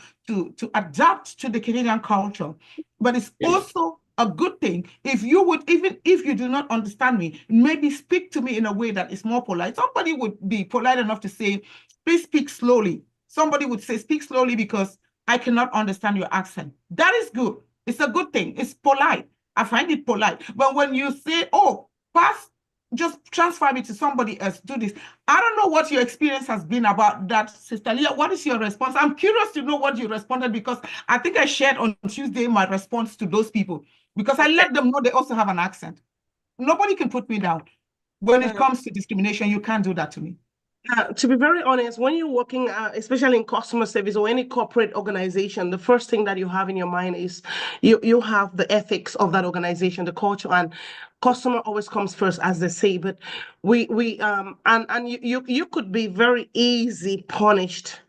adapt to the Canadian culture. But it's also a good thing if you would, even if you do not understand me, maybe speak to me in a way that is more polite. Somebody would be polite enough to say, please speak slowly. Somebody would say, speak slowly because I cannot understand your accent. That is good. It's a good thing. It's polite. I find it polite. But when you say, oh, just transfer me to somebody else, do this. I don't know what your experience has been about that, Sister Leah. What is your response? I'm curious to know what you responded, because I think I shared on Tuesday my response to those people, because I let them know they also have an accent. Nobody can put me down. When it comes to discrimination, you can't do that to me. To be very honest, when you're working, especially in customer service or any corporate organization, the first thing that you have in your mind is you have the ethics of that organization, the culture, and customer always comes first, as they say. But you could be very easy punished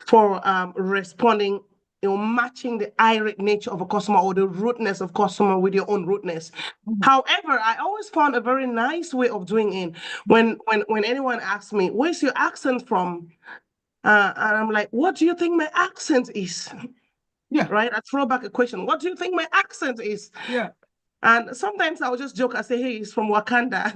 for responding, matching the irate nature of a customer or the rudeness of customer with your own rudeness. Mm-hmm. However, I always found a very nice way of doing it when anyone asks me, where's your accent from? And I'm like, what do you think my accent is? Yeah. Right? I throw back a question. What do you think my accent is? Yeah. And sometimes I'll just joke. I say, hey, it's from Wakanda,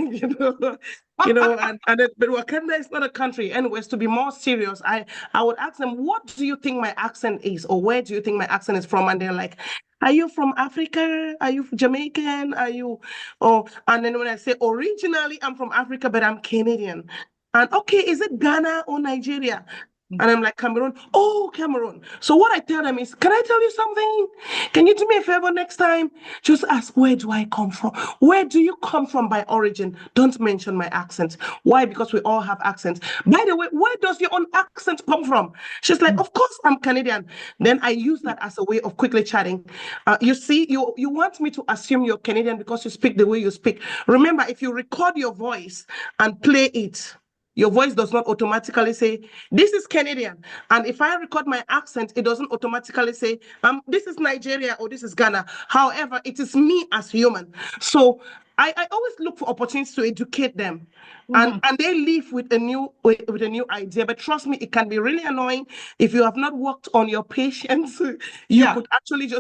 but Wakanda is not a country. Anyways, to be more serious, I would ask them, what do you think my accent is? Or where do you think my accent is from? And they're like, are you from Africa? Are you Jamaican? And then when I say, originally, I'm from Africa, but I'm Canadian. And okay, is it Ghana or Nigeria? And I'm like, Cameroon. Oh, Cameroon. So what I tell them is, can I tell you something? Can you do me a favor next time? Just ask, where do I come from? Where do you come from by origin? Don't mention my accent. Why? Because we all have accents. By the way, where does your own accent come from? She's like, of course, I'm Canadian. Then I use that as a way of quickly chatting. You see, you want me to assume you're Canadian because you speak the way you speak. Remember, if you record your voice and play it, your voice does not automatically say, this is Canadian. And if I record my accent, it doesn't automatically say, this is Nigeria or this is Ghana. However, it is me as human. So I always look for opportunities to educate them. Mm-hmm. And they leave with a new idea. But trust me, it can be really annoying. If you have not worked on your patience, you could actually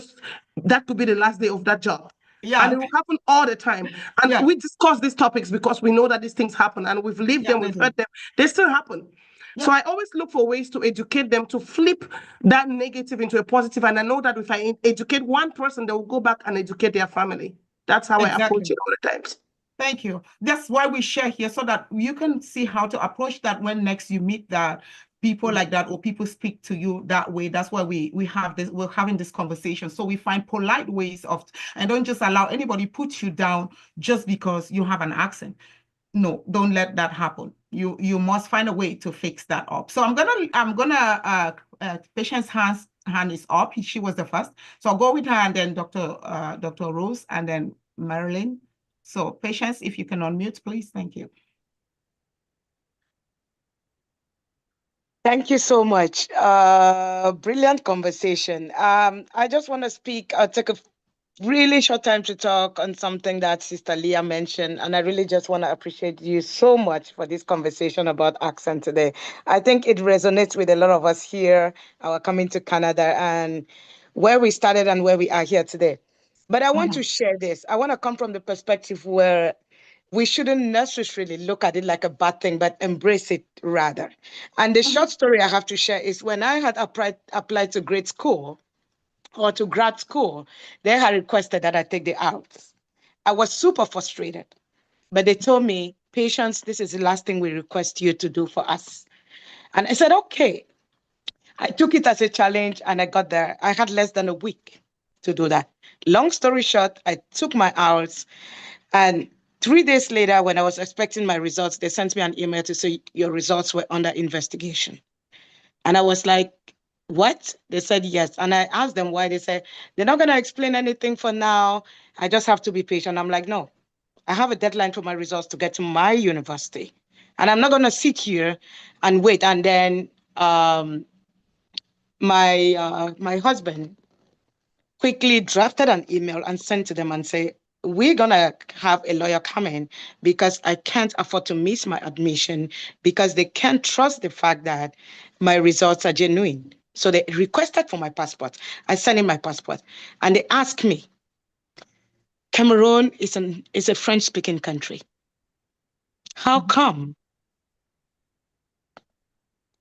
that could be the last day of that job. Yeah. And it will happen all the time. And Yeah. we discuss these topics because we know that these things happen and we've lived them, we've heard them. They still happen. So I always look for ways to educate them, to flip that negative into a positive. And I know that if I educate one person, they will go back and educate their family. That's how I approach it all the times. Thank you. That's why we share here, so that you can see how to approach that when next you meet that people like that, or people speak to you that way. That's why we have this, we're having this conversation. So we find polite ways of, and don't just allow anybody put you down just because you have an accent. No, don't let that happen. You must find a way to fix that up. So I'm gonna Patience's hand is up. She was the first. So I'll go with her, and then Dr. Rose, and then Marilyn. So Patience, if you can unmute, please. Thank you. Thank you so much. Brilliant conversation. I just want to speak. I'll take a really short time to talk on something that Sister Leah mentioned, and I really just want to appreciate you so much for this conversation about accent today. I think it resonates with a lot of us here, our coming to Canada, and where we started and where we are here today. But I want to share this. I want to come from the perspective where we shouldn't necessarily look at it like a bad thing, but embrace it rather. And the short story I have to share is when I had applied to grade school, or to grad school, they had requested that I take the IELTS. I was super frustrated, but they told me, Patience, this is the last thing we request you to do for us. And I said, okay. I took it as a challenge and I got there. I had less than a week to do that. Long story short, I took my IELTS, and 3 days later, when I was expecting my results, they sent me an email to say your results were under investigation. And I was like, what? They said yes. And I asked them why. They said, they're not going to explain anything for now. I just have to be patient. I'm like, no, I have a deadline for my results to get to my university. And I'm not going to sit here and wait. And then my husband quickly drafted an email and sent to them and say, we're going to have a lawyer come in because I can't afford to miss my admission because they can't trust the fact that my results are genuine. So they requested for my passport. I sent in my passport and they asked me, Cameroon is a French-speaking country. How come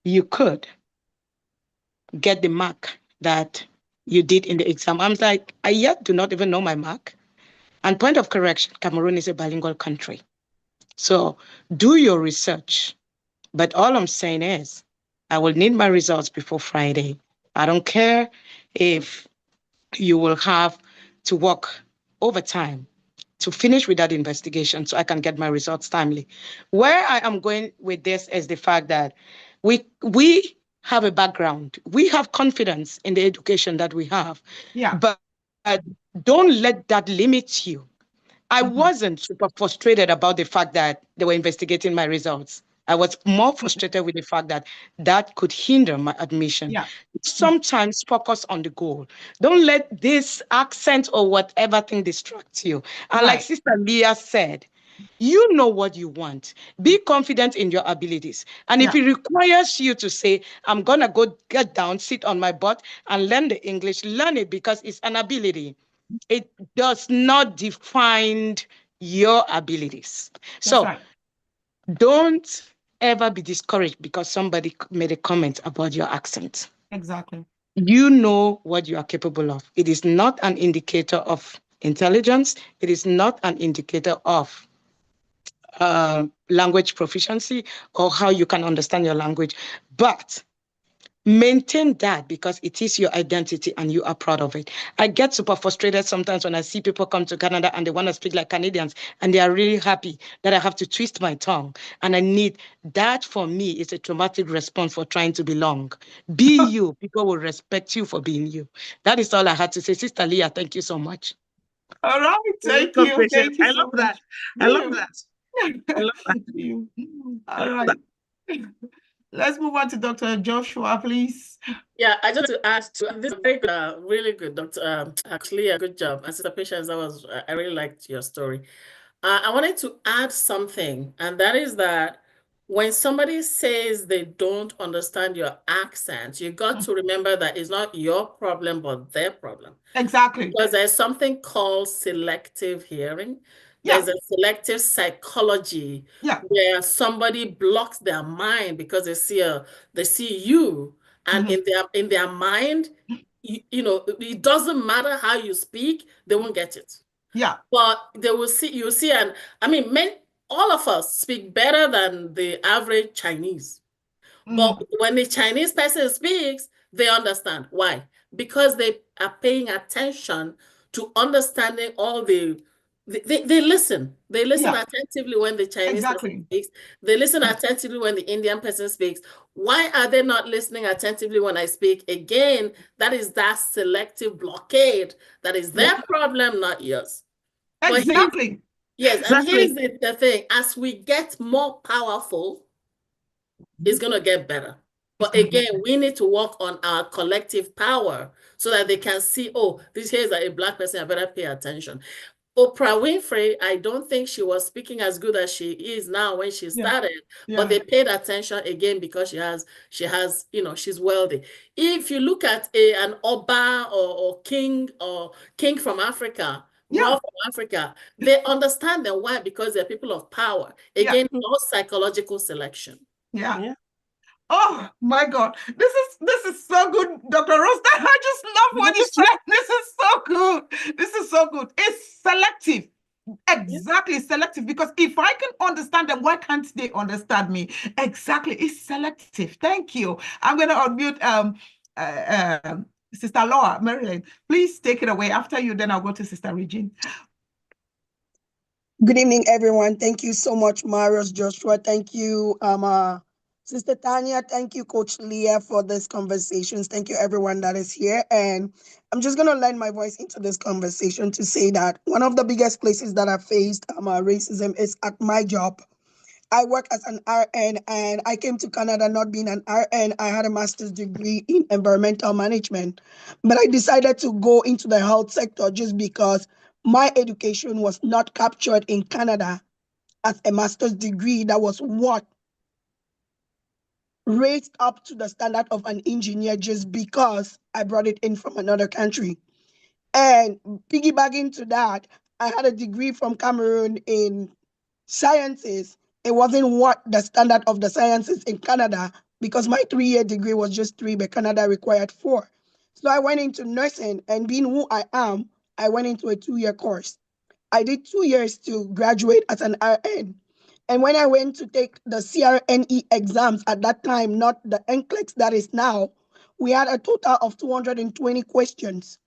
you could get the mark that you did in the exam? I'm like, I yet do not even know my mark. And point of correction, Cameroon is a bilingual country. So do your research. But all I'm saying is, I will need my results before Friday. I don't care if you will have to work overtime to finish with that investigation so I can get my results timely. Where I am going with this is the fact that we have a background. We have confidence in the education that we have. Yeah. But don't let that limit you. I wasn't super frustrated about the fact that they were investigating my results. I was more frustrated with the fact that that could hinder my admission. Yeah. Sometimes focus on the goal. Don't let this accent or whatever thing distract you. And like Sister Leah said, you know what you want. Be confident in your abilities. And if it requires you to say, I'm going to go get down, sit on my butt and learn the English, learn it because it's an ability. It does not define your abilities. So don't ever be discouraged because somebody made a comment about your accent. Exactly. You know what you are capable of. It is not an indicator of intelligence. It is not an indicator of language proficiency or how you can understand your language. But maintain that because it is your identity and you are proud of it. I get super frustrated sometimes when I see people come to Canada and they want to speak like Canadians and they are really happy that I have to twist my tongue. And I need that. For me, it's a traumatic response for trying to belong. Be you. People will respect you for being you. That is all I had to say. Sister Leah, thank you so much. All right. Thank you. Thank you. I love that. I love that. I love that. All right. Let's move on to Dr. Joshua, please. Yeah, I just to add to this very good, really good, Dr. Actually, a good job. And Sister Patience, I really liked your story. I wanted to add something, and that is that when somebody says they don't understand your accent, you got to remember that it's not your problem, but their problem. Exactly. Because there's something called selective hearing. Yeah. There's a selective psychology where somebody blocks their mind because they see you, and in their mind, you know, it doesn't matter how you speak, they won't get it. Yeah. But they will see, and I mean, all of us speak better than the average Chinese. But when the Chinese person speaks, they understand. Why? Because they are paying attention to understanding all they listen. They listen attentively when the Chinese person speaks. They listen attentively when the Indian person speaks. Why are they not listening attentively when I speak? Again, that is that selective blockade. That is their problem, not yours. Exactly. Yes, and here's the thing. As we get more powerful, it's going to get better. But again, we need to work on our collective power so that they can see, oh, here's a Black person, I better pay attention. Oprah Winfrey, I don't think she was speaking as good as she is now when she started, but they paid attention again because she has, you know, she's wealthy. If you look at an Oba or king from Africa, royal from Africa, they understand them. Why? Because they're people of power. Again, no psychological selection. Yeah. Oh my God, this is so good, Dr. Rosta. I just love what you said. This is so good. This is so good. It's selective. Exactly, selective. Because if I can understand them, why can't they understand me? Exactly, it's selective. Thank you. I'm going to unmute Sister Laura Maryland. Please take it away. After you, then I'll go to Sister Regine. Good evening, everyone. Thank you so much, Marius Joshua. Thank you, Sister Tanya. Thank you, Coach Leah, for this conversations. Thank you, everyone that is here. And I'm just going to lend my voice into this conversation to say that one of the biggest places that I faced racism is at my job. I work as an RN, and I came to Canada not being an RN. I had a master's degree in environmental management, but I decided to go into the health sector just because my education was not captured in Canada as a master's degree. That was what raised up to the standard of an engineer just because I brought it in from another country. And piggybacking to that, I had a degree from Cameroon in sciences. It wasn't what the standard of the sciences in Canada, because my 3-year degree was just 3, but Canada required 4. So I went into nursing, and being who I am, I went into a 2-year course. I did 2 years to graduate as an RN. And when I went to take the CRNE exams at that time, not the NCLEX that is now, we had a total of 220 questions.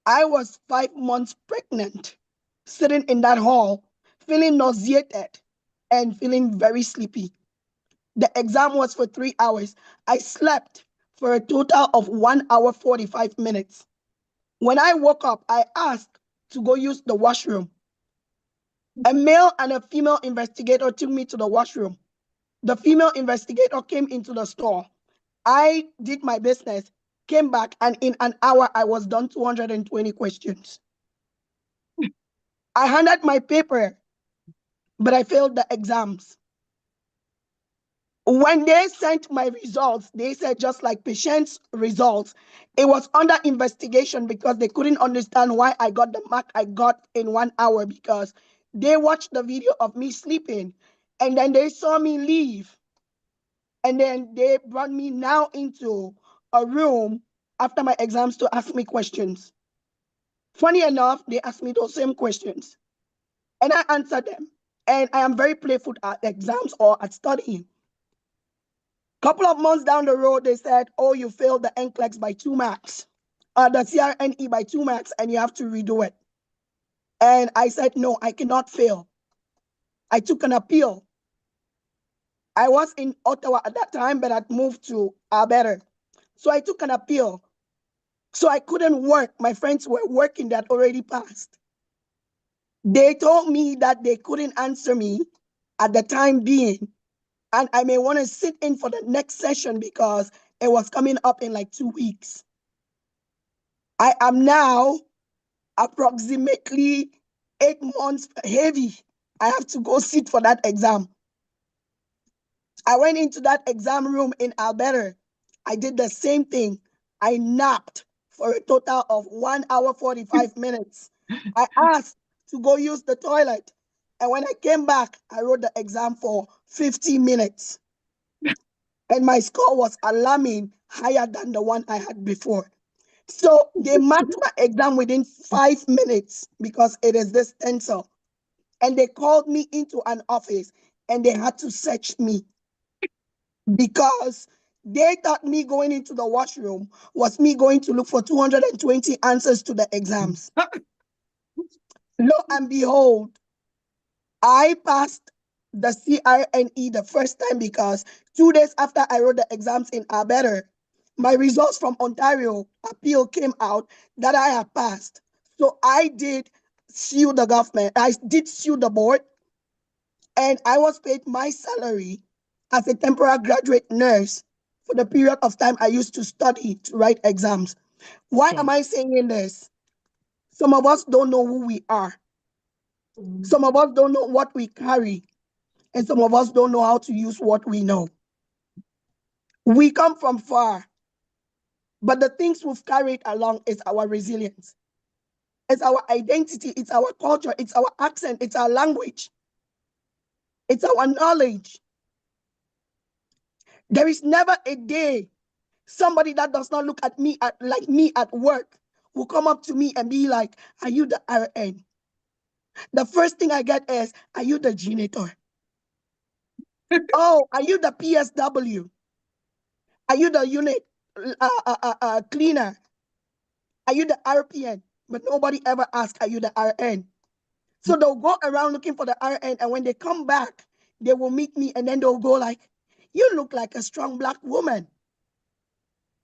I was 5 months pregnant, sitting in that hall, feeling nauseated and feeling very sleepy. The exam was for 3 hours. I slept for a total of 1 hour, 45 minutes. When I woke up, I asked to go use the washroom. A male and a female investigator took me to the washroom. The female investigator came into the store. I did my business, came back, and in an hour, I was done 220 questions. I handed my paper, but I failed the exams. When they sent my results, they said just like patient's results, it was under investigation because they couldn't understand why I got the mark I got in 1 hour, because they watched the video of me sleeping and then they saw me leave. And then they brought me now into a room after my exams to ask me questions. Funny enough, they asked me those same questions and I answered them. And I am very playful at exams or at studying. Couple of months down the road, they said, oh, you failed the NCLEX by 2 marks, the CRNE by 2 marks, and you have to redo it. And I said, no, I cannot fail. I took an appeal. I was in Ottawa at that time, but I'd moved to Alberta. So I took an appeal. So I couldn't work. My friends were working that already passed. They told me that they couldn't answer me at the time being, and I may want to sit in for the next session because it was coming up in like 2 weeks. I am now approximately 8 months heavy. I have to go sit for that exam. I went into that exam room in Alberta. I did the same thing. I napped for a total of 1 hour, 45 minutes. I asked to go use the toilet. And when I came back, I wrote the exam for 50 minutes. And my score was alarming, higher than the one I had before. So they marked my exam within 5 minutes because it is this stencil. And they called me into an office and they had to search me because they thought me going into the washroom was me going to look for 220 answers to the exams. Lo and behold, I passed the CRNE the first time because 2 days after I wrote the exams in Alberta, my results from Ontario appeal came out that I had passed. So I did sue the government. I did sue the board, and I was paid my salary as a temporary graduate nurse for the period of time I used to study to write exams. Why am I saying this? Some of us don't know who we are. Some of us don't know what we carry. And some of us don't know how to use what we know. We come from far, but the things we've carried along is our resilience. It's our identity, it's our culture, it's our accent, it's our language, it's our knowledge. There is never a day somebody that does not look at me like me at work will come up to me and be like, are you the RN? The first thing I get is, are you the janitor? Oh, are you the PSW? Are you the unit cleaner? Are you the RPN? But nobody ever asks, are you the RN? So they'll go around looking for the RN, and when they come back, they will meet me, and then they'll go like, you look like a strong Black woman.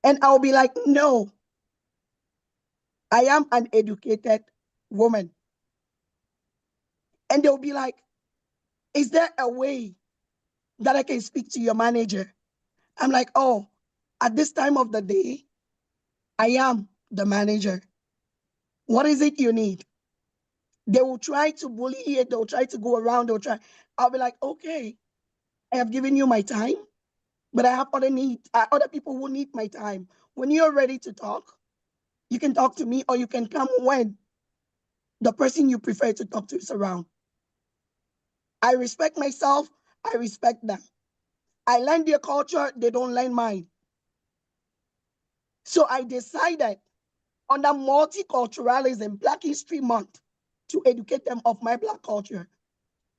And I'll be like, no, I am an educated woman. And they'll be like, is there a way that I can speak to your manager? I'm like, oh, at this time of the day, I am the manager. What is it you need? They will try to bully it. They'll try to go around. I'll be like, okay, I have given you my time, but I have other people who need my time. When you're ready to talk, you can talk to me, or you can come when the person you prefer to talk to is around. I respect myself. I respect them. I learn their culture. They don't learn mine. So I decided under multiculturalism, Black History Month, to educate them of my Black culture.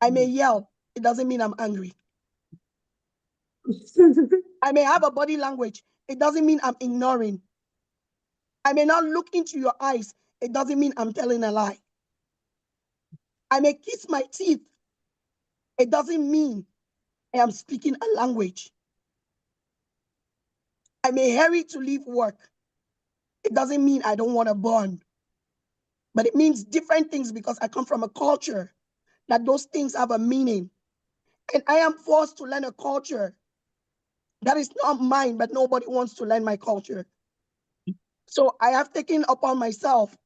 I may yell. It doesn't mean I'm angry. I may have a body language. It doesn't mean I'm ignoring. I may not look into your eyes. It doesn't mean I'm telling a lie. I may kiss my teeth. It doesn't mean I am speaking a language. I may hurry to leave work. It doesn't mean I don't want to bond. But it means different things because I come from a culture that those things have a meaning. And I am forced to learn a culture that is not mine, but nobody wants to learn my culture. So I have taken upon myself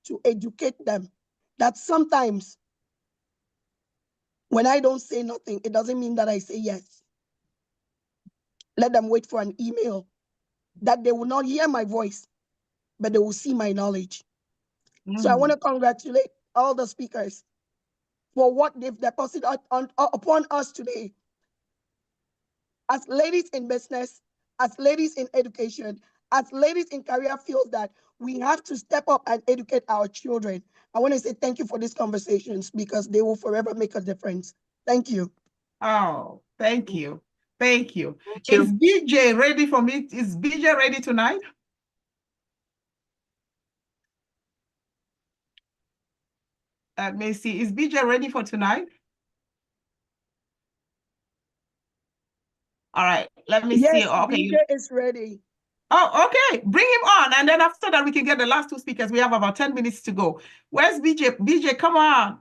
to educate them that sometimes when I don't say nothing, it doesn't mean that I say yes. Let them wait for an email that they will not hear my voice, but they will see my knowledge. So I want to congratulate all the speakers for what they've deposited upon us today. As ladies in business, as ladies in education, as ladies in career fields, that we have to step up and educate our children. I want to say thank you for these conversations because they will forever make a difference. Thank you. Oh, thank you. Thank you. Is BJ ready for me? Is BJ ready tonight? Let me see. Is BJ ready for tonight? All right. Let me see. Okay. BJ is ready. Oh, okay. Bring him on. And then after that, we can get the last two speakers. We have about 10 minutes to go. Where's BJ? BJ, come on.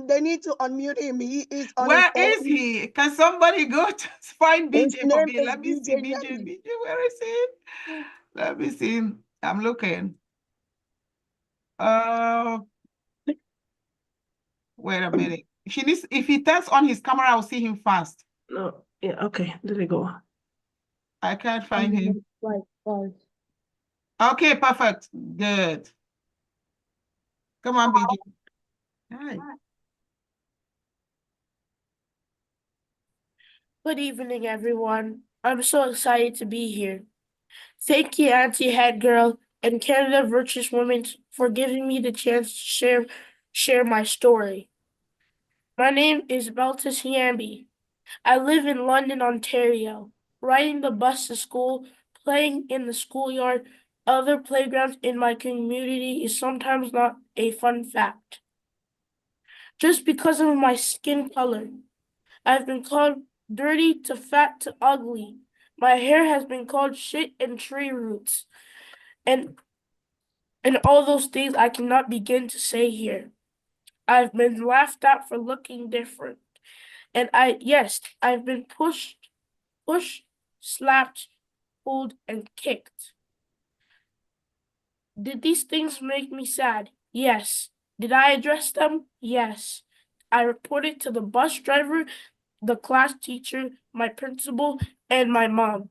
They need to unmute him. He is on Where is he? Can somebody go to find BJ for me? Let me see BJ. BJ, where is he? Let me see. I'm looking. Wait a minute. She needs, if he turns on his camera, I'll see him fast. No, yeah, okay, there we go. I can't find him. Okay, perfect. Good. Come on, BJ. Hi. Good evening, everyone. I'm so excited to be here. Thank you, Auntie Head Girl and Canada Virtuous Women for giving me the chance to share my story. My name is Beltis Yambi. I live in London, Ontario. Riding the bus to school, playing in the schoolyard, other playgrounds in my community is sometimes not a fun fact. Just because of my skin color, I've been called dirty to fat to ugly. My hair has been called shit and tree roots. And all those things I cannot begin to say here. I've been laughed at for looking different. And I've been pushed, slapped, pulled, and kicked. Did these things make me sad? Yes. Did I address them? Yes. I reported to the bus driver, the class teacher, my principal, and my mom.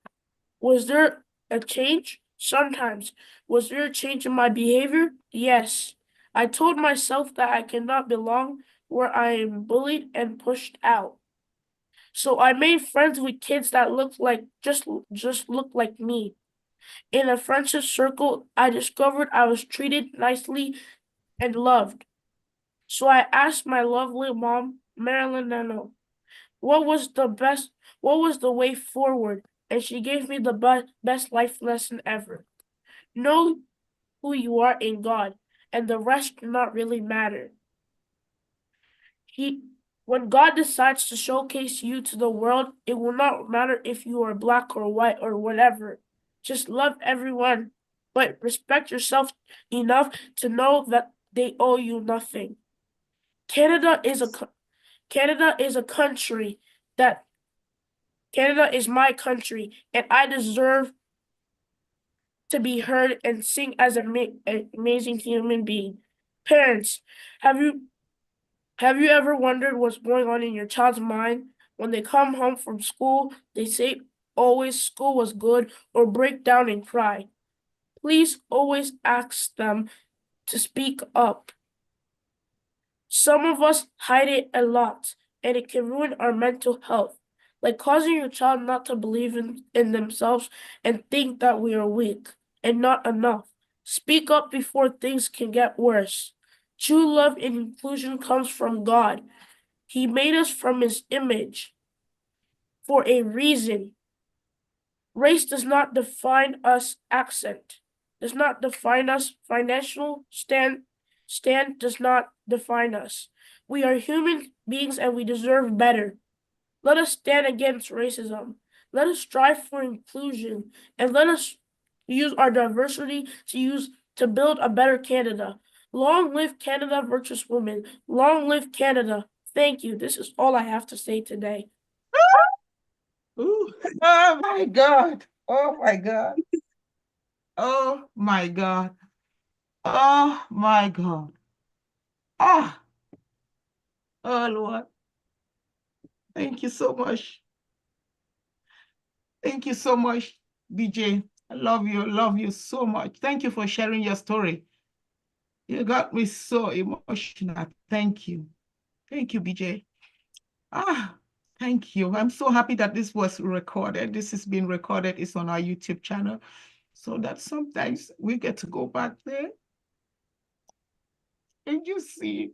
Was there a change? Sometimes. Was there a change in my behavior? Yes. I told myself that I cannot belong where I am bullied and pushed out. So I made friends with kids that looked like just looked like me. In a friendship circle, I discovered I was treated nicely and loved. So I asked my lovely mom, Marilyn Nano, what was the way forward? And she gave me the best life lesson ever. Know who you are in God, and the rest do not really matter. When God decides to showcase you to the world, it will not matter if you are black or white or whatever. Just love everyone, but respect yourself enough to know that they owe you nothing. Canada is my country, and I deserve to be heard and sing as an amazing human being. Parents, have you ever wondered what's going on in your child's mind? When they come home from school, they say always school was good or break down and cry. Please always ask them to speak up. Some of us hide it a lot, and it can ruin our mental health, like causing your child not to believe in themselves and think that we are weak and not enough. Speak up before things can get worse. True love and inclusion comes from God. He made us from His image for a reason. Race does not define us. Accent does not define us. Financial stand does not define us. We are human beings and we deserve better. Let us stand against racism. Let us strive for inclusion, and let us use our diversity to build a better Canada. Long live Canada Virtuous Women. Long live Canada. Thank you. This is all I have to say today. Ooh. Oh my God. Oh my God. Oh my God. Oh my God. Ah. Oh Lord. Thank you so much. Thank you so much, BJ. I love you so much. Thank you for sharing your story. You got me so emotional. Thank you. Thank you, BJ. Ah, thank you. I'm so happy that this was recorded. This is being recorded. It's on our YouTube channel. So that sometimes we get to go back there and you see.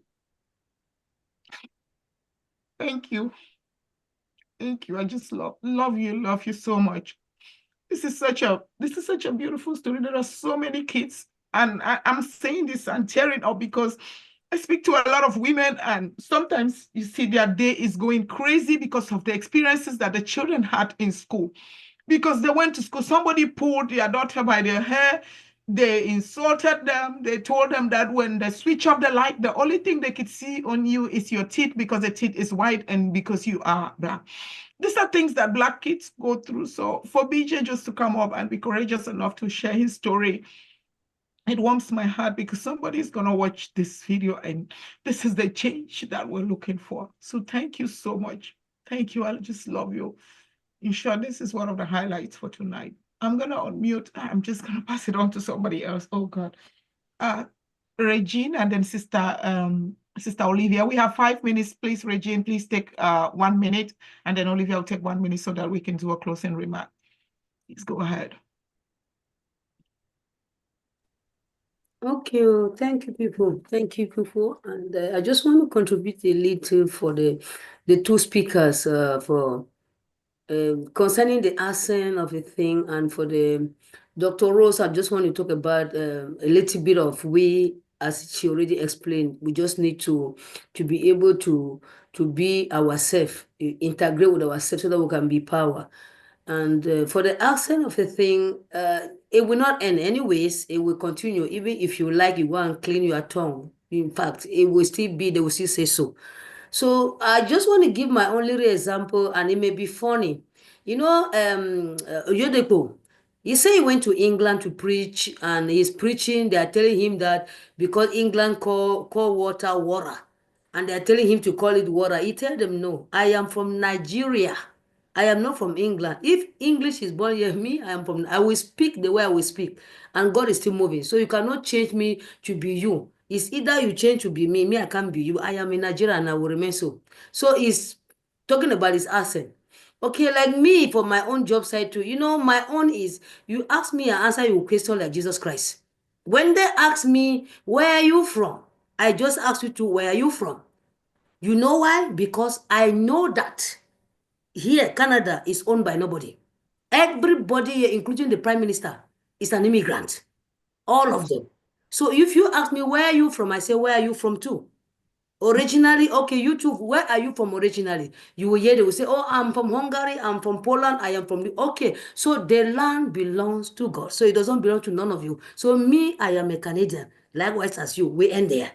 Thank you. Thank you. I just love you so much. This is such a beautiful story. There are so many kids, and I'm saying this and tearing up because I speak to a lot of women, and sometimes you see their day is going crazy because of the experiences that the children had in school. Because they went to school, somebody pulled their daughter by their hair, they insulted them, they told them that when they switch off the light, the only thing they could see on you is your teeth because the teeth is white and because you are black. These are things that Black kids go through. So for BJ just to come up and be courageous enough to share his story it warms my heart because somebody's going to watch this video and this is the change that we're looking for. So thank you so much. Thank you. I just love you. In short, this is one of the highlights for tonight. I'm going to unmute. I'm just going to pass it on to somebody else. Oh, God. Regine and then Sister Olivia. We have 5 minutes. Please, Regine, please take 1 minute. And then Olivia will take 1 minute so that we can do a closing remark. Please go ahead. Okay, thank you, people. Thank you, people. And I just want to contribute a little for the two speakers for concerning the accent of a thing, and for the Dr. Rose. I just want to talk about a little bit of as she already explained. We just need to be able to be ourselves, integrate with ourselves so that we can be power. And for the accent of a thing, it will not end anyways. It will continue. Even if you like, you go and clean your tongue. In fact, it will still be, they will still say so. So I just want to give my own little example, and it may be funny. You know, Oyedepo, he said he went to England to preach, and he's preaching. They are telling him that because England call water, and they're telling him to call it water. He tell them, no, I am from Nigeria. I am not from England. If English is born here, I will speak the way I will speak. And God is still moving. So you cannot change me to be you. It's either you change to be me. Me, I can't be you. I am in Nigeria and I will remain so. So he's talking about his accent. Okay, like me, for my own job site too. You know, my own is, you ask me, I answer your question like Jesus Christ. When they ask me, where are you from? I just ask you to, where are you from? You know why? Because I know that here, Canada is owned by nobody. Everybody here, including the Prime Minister, is an immigrant. All of them. So if you ask me, where are you from? I say, where are you from too? Originally, okay, you too, where are you from originally? You will hear, they will say, oh, I'm from Hungary, I'm from Poland, I am from the, okay. So the land belongs to God. So it doesn't belong to none of you. So me, I am a Canadian. Likewise as you, we end there.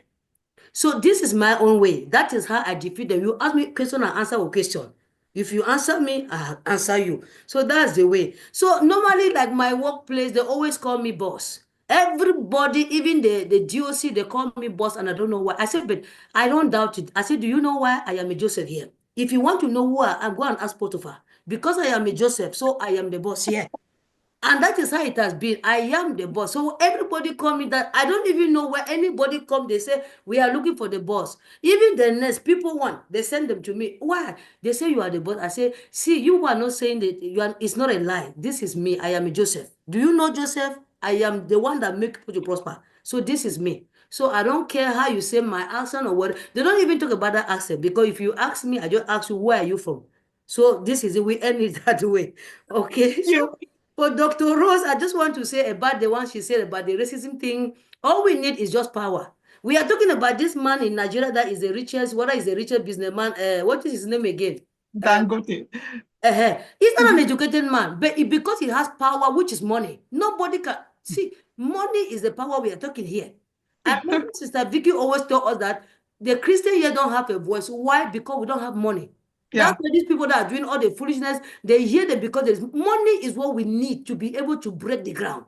So this is my own way. That is how I defeat them. You ask me question, I answer a question. If you answer me, I answer you. So that's the way. So normally, like my workplace, they always call me boss. Everybody, even the DOC, they call me boss, and I don't know why. I said, but I don't doubt it. I said, do you know why I am a Joseph here? If you want to know why, I'm going to ask Potiphar. Because I am a Joseph, so I am the boss here. And that is how it has been. I am the boss. So everybody call me that. I don't even know where anybody come. They say, we are looking for the boss. Even the next people want, they send them to me. Why? They say you are the boss. I say, see, you are not saying that you are, it's not a lie. This is me. I am a Joseph. Do you know Joseph? I am the one that make people to prosper. So this is me. So I don't care how you say my accent or what. They don't even talk about that accent, because if you ask me, I just ask you, where are you from? So this is it. We end it that way. Okay. So for Dr. Rose, I just want to say about the one she said about the racism thing. All we need is just power. We are talking about this man in Nigeria that is the richest, what is the richest businessman? What is his name again? Dangote. He's not an educated man, but because he has power, which is money. Nobody can see. Money is the power we are talking here. And Sister Vicky always told us that the Christian here don't have a voice. Why? Because we don't have money. Yeah. That's why these people that are doing all the foolishness, they hear them because there's money is what we need to be able to break the ground.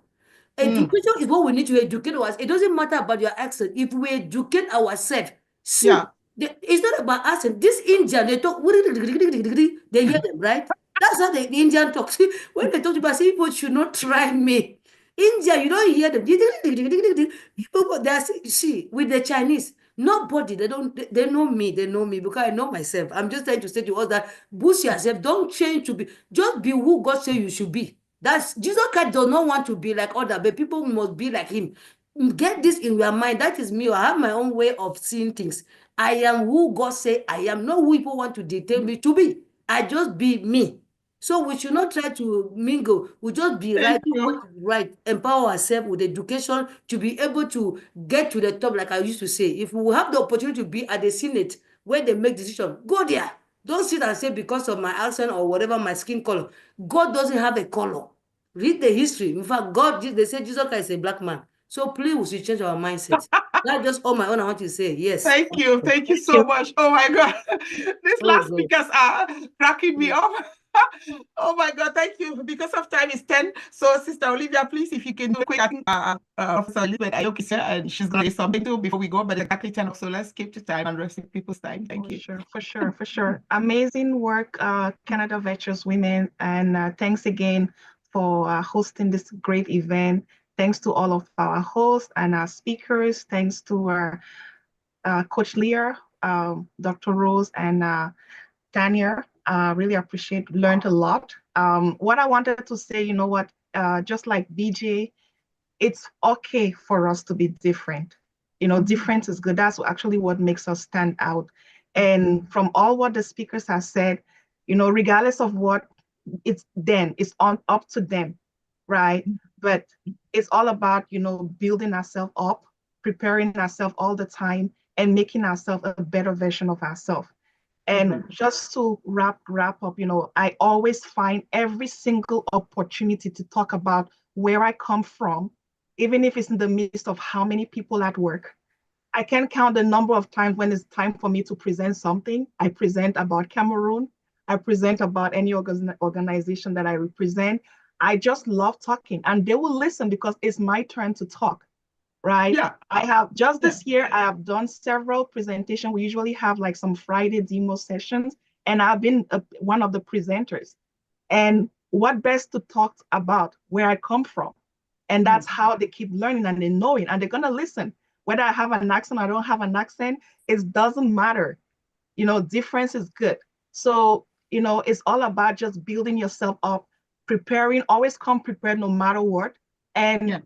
Education is what we need to educate ourselves. It doesn't matter about your accent. If we educate ourselves, see, it's not about accent. This Indian, they talk, they hear them, right? That's how the Indian talk. See, when they talk to people, people should not try me. India, you don't hear them. People, they are, see, with the Chinese, nobody, they know me because I know myself. I'm just trying to say to us that boost yourself, don't change to be, just be who God said you should be. That's, Jesus Christ does not want to be like other, but people must be like him. Get this in your mind. That is me. I have my own way of seeing things. I am who God say I am, not who people want to dictate me to be. I just be me. So we should not try to mingle. We just be right, empower ourselves with education to be able to get to the top, like I used to say. If we have the opportunity to be at the Senate where they make decisions, go there. Don't sit and say because of my accent or whatever, my skin color. God doesn't have a color. Read the history. In fact, God, they say Jesus Christ is a black man. So please, we should change our mindset. That's just all my own I want to say. Yes. Thank you so much. Oh my God. These last speakers are cracking me up. Oh my God, thank you. Because of time is 10. So Sister Olivia, please, if you can do a quick, Professor Elizabeth Ayoki, sir, and she's going to say something too before we go, but exactly 10. So let's keep the time and respect people's time. Thank you. Sure, for sure. Amazing work, Canada Virtuous Women. And thanks again for hosting this great event. Thanks to all of our hosts and our speakers. Thanks to our Coach Leah, Dr. Rose, and Tanya. Really appreciate, learned a lot. What I wanted to say, you know what, just like BJ, it's okay for us to be different. You know, difference is good. That's actually what makes us stand out. And from all what the speakers have said, you know, regardless of what it's up to them, right? But it's all about, you know, building ourselves up, preparing ourselves all the time, and making ourselves a better version of ourselves. And just to wrap up, you know, I always find every single opportunity to talk about where I come from, even if it's in the midst of how many people at work. I can't count the number of times when it's time for me to present something. I present about Cameroon. I present about any organization that I represent. I just love talking, and they will listen because it's my turn to talk, right? Yeah. I have just this year, I have done several presentations. We usually have like some Friday demo sessions, and I've been one of the presenters. And what best to talk about where I come from. And that's how they keep learning and they know it, and they're gonna listen. Whether I have an accent or I don't have an accent, it doesn't matter. You know, difference is good. So, you know, it's all about just building yourself up, preparing, always come prepared no matter what. And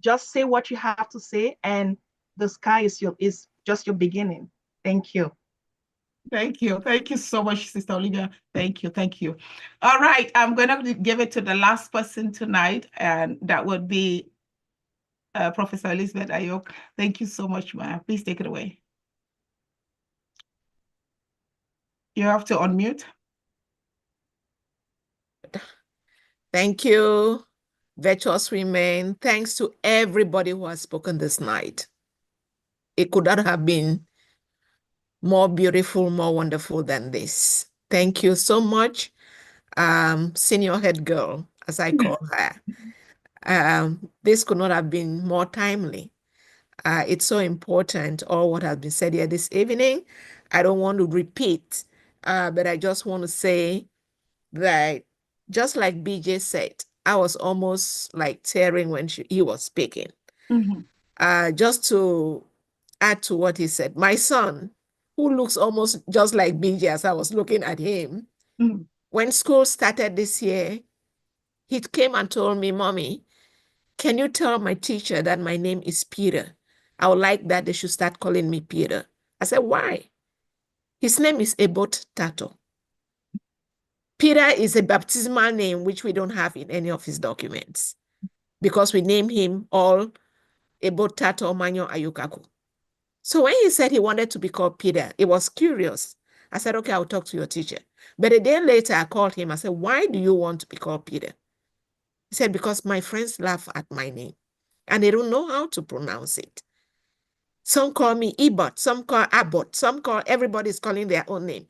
just say what you have to say, and the sky is just your beginning. Thank you. Thank you. Thank you so much, Sister Olivia. Thank you. Thank you. All right. I'm going to give it to the last person tonight, and that would be Professor Elizabeth Ayoki. Thank you so much, ma'am. Please take it away. You have to unmute. Thank you, Virtuous Women. Thanks to everybody who has spoken this night. It could not have been more beautiful, more wonderful than this. Thank you so much, senior head girl, as I call her. This could not have been more timely. It's so important, all what has been said here this evening. I don't want to repeat, but I just want to say that just like BJ said, I was almost like tearing when he was speaking. Just to add to what he said, my son, who looks almost just like BJ as I was looking at him, when school started this year, he came and told me, Mommy, can you tell my teacher that my name is Peter? I would like that they should start calling me Peter. I said, why? His name is Ebot Tato. Peter is a baptismal name which we don't have in any of his documents because we name him all Ebot Tato Manyo Ayukaku. So when he said he wanted to be called Peter, it was curious. I said, okay, I'll talk to your teacher. But a day later, I called him. I said, why do you want to be called Peter? He said, because my friends laugh at my name and they don't know how to pronounce it. Some call me Ebot, some call Abbott, some call, everybody's calling their own name.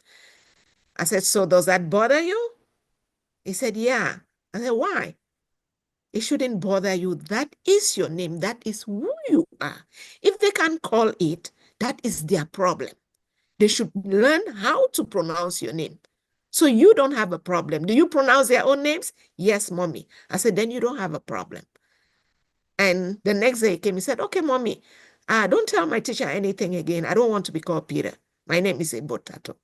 I said, so does that bother you? He said, yeah. I said, why? It shouldn't bother you. That is your name. That is who you are. If they can't call it, that is their problem. They should learn how to pronounce your name. So you don't have a problem. Do you pronounce their own names? Yes, Mommy. I said, then you don't have a problem. And the next day he came, he said, okay, Mommy, don't tell my teacher anything again. I don't want to be called Peter. My name is Ebot Tato.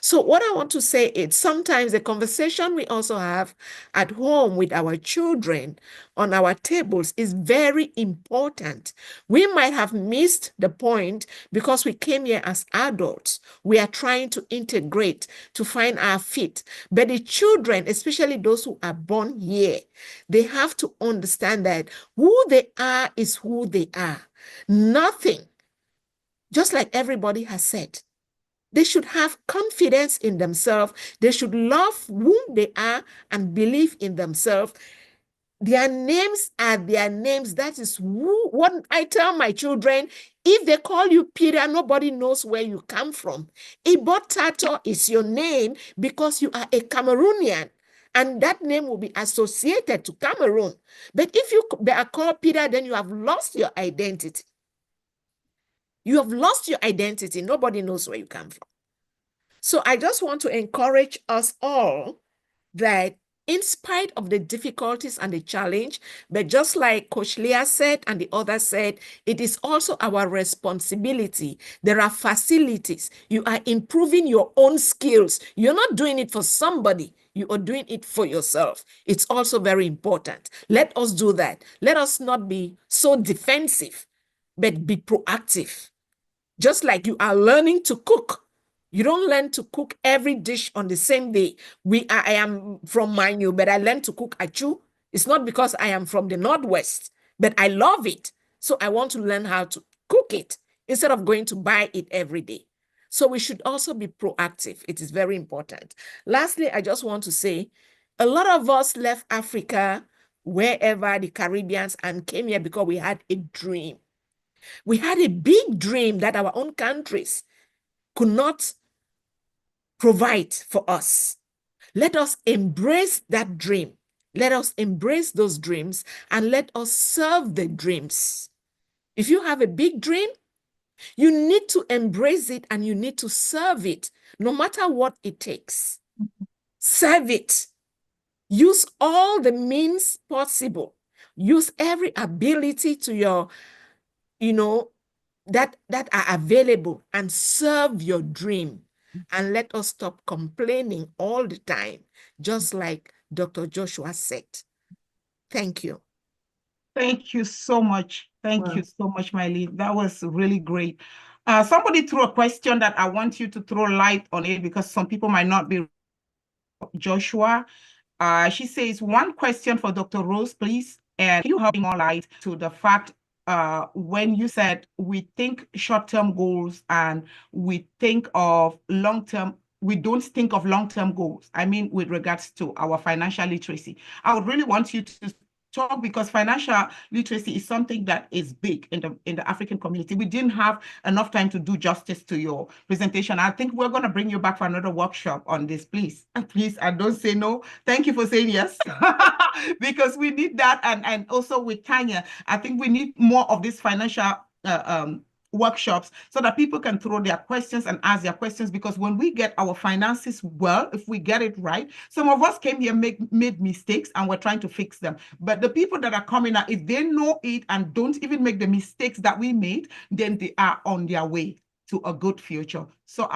So what I want to say is sometimes the conversation we also have at home with our children on our tables is very important. We might have missed the point because we came here as adults. We are trying to integrate, to find our feet. But the children, especially those who are born here, they have to understand that who they are is who they are. Nothing, just like everybody has said. They should have confidence in themselves. They should love whom they are and believe in themselves. Their names are their names. That is what I tell my children. If they call you Peter, nobody knows where you come from. Ibotato is your name because you are a Cameroonian, and that name will be associated to Cameroon. But if you are called Peter, then you have lost your identity. You have lost your identity. Nobody knows where you come from. So I just want to encourage us all that in spite of the difficulties and the challenge, but just like Coach Leah said and the others said, it is also our responsibility. There are facilities. You are improving your own skills. You're not doing it for somebody. You are doing it for yourself. It's also very important. Let us do that. Let us not be so defensive, but be proactive. Just like you are learning to cook. You don't learn to cook every dish on the same day. I am from Manu, but I learned to cook achu. It's not because I am from the Northwest, but I love it. So I want to learn how to cook it instead of going to buy it every day. So we should also be proactive. It is very important. Lastly, I just want to say, a lot of us left Africa, wherever, the Caribbeans, and came here because we had a dream. We had a big dream that our own countries could not provide for us. Let us embrace that dream. Let us embrace those dreams and let us serve the dreams. If you have a big dream, you need to embrace it and you need to serve it, no matter what it takes. Serve it. Use all the means possible. Use every ability to your, that are available and serve your dream. And let us stop complaining all the time, just like Dr. Joshua said. Thank you. Thank you so much. Thank you so much, Miley. That was really great. Somebody threw a question that I want you to throw light on it because some people might not be. Joshua, she says, one question for Dr. Rose, please. And can you help me more light to the fact when you said we think short-term goals and we think of long-term, we don't think of long-term goals. I mean, with regards to our financial literacy. I would really want you to talk because financial literacy is something that is big in the African community. We didn't have enough time to do justice to your presentation. I think we're going to bring you back for another workshop on this, please. Please, and don't say no. Thank you for saying yes, because we need that. And also with Tanya, I think we need more of this financial workshops so that people can throw their questions and ask their questions, because when we get our finances well, if we get it right, some of us came here made mistakes and we're trying to fix them, but the people that are coming out, if they know it and don't even make the mistakes that we made, then they are on their way to a good future. So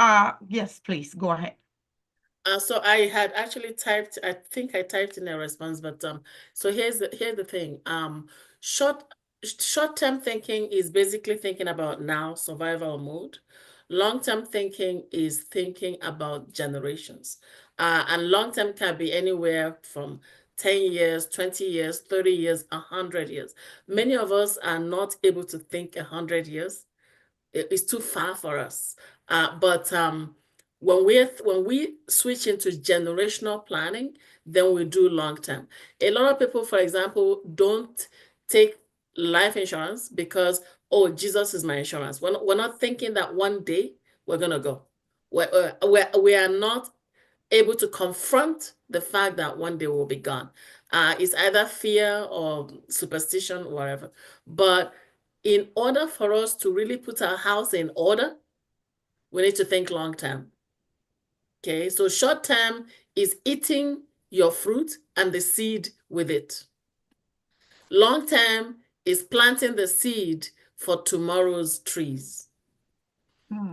yes, please go ahead. So I had actually typed, I think I typed in a response, but so here's the thing. Short-term thinking is basically thinking about now, survival mode. Long-term thinking is thinking about generations. And long-term can be anywhere from 10 years, 20 years, 30 years, 100 years. Many of us are not able to think 100 years. It's too far for us. But when we switch into generational planning, then we do long-term. A lot of people, for example, don't take life insurance because, oh, Jesus is my insurance. We're not thinking that one day we're going to go. We are not able to confront the fact that one day we'll be gone. It's either fear or superstition, whatever. But in order for us to really put our house in order, we need to think long-term. Okay, so short-term is eating your fruit and the seed with it. Long-term is planting the seed for tomorrow's trees.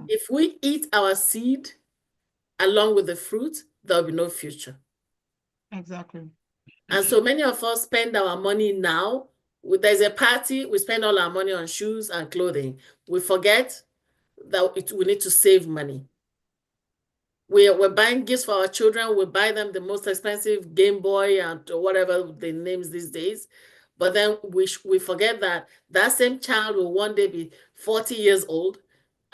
If we eat our seed along with the fruit, there'll be no future. Exactly. And so many of us spend our money now. There's a party, we spend all our money on shoes and clothing. We forget that we need to save money. We're buying gifts for our children. We buy them the most expensive Game Boy and whatever the names these days. But then we forget that that same child will one day be 40 years old.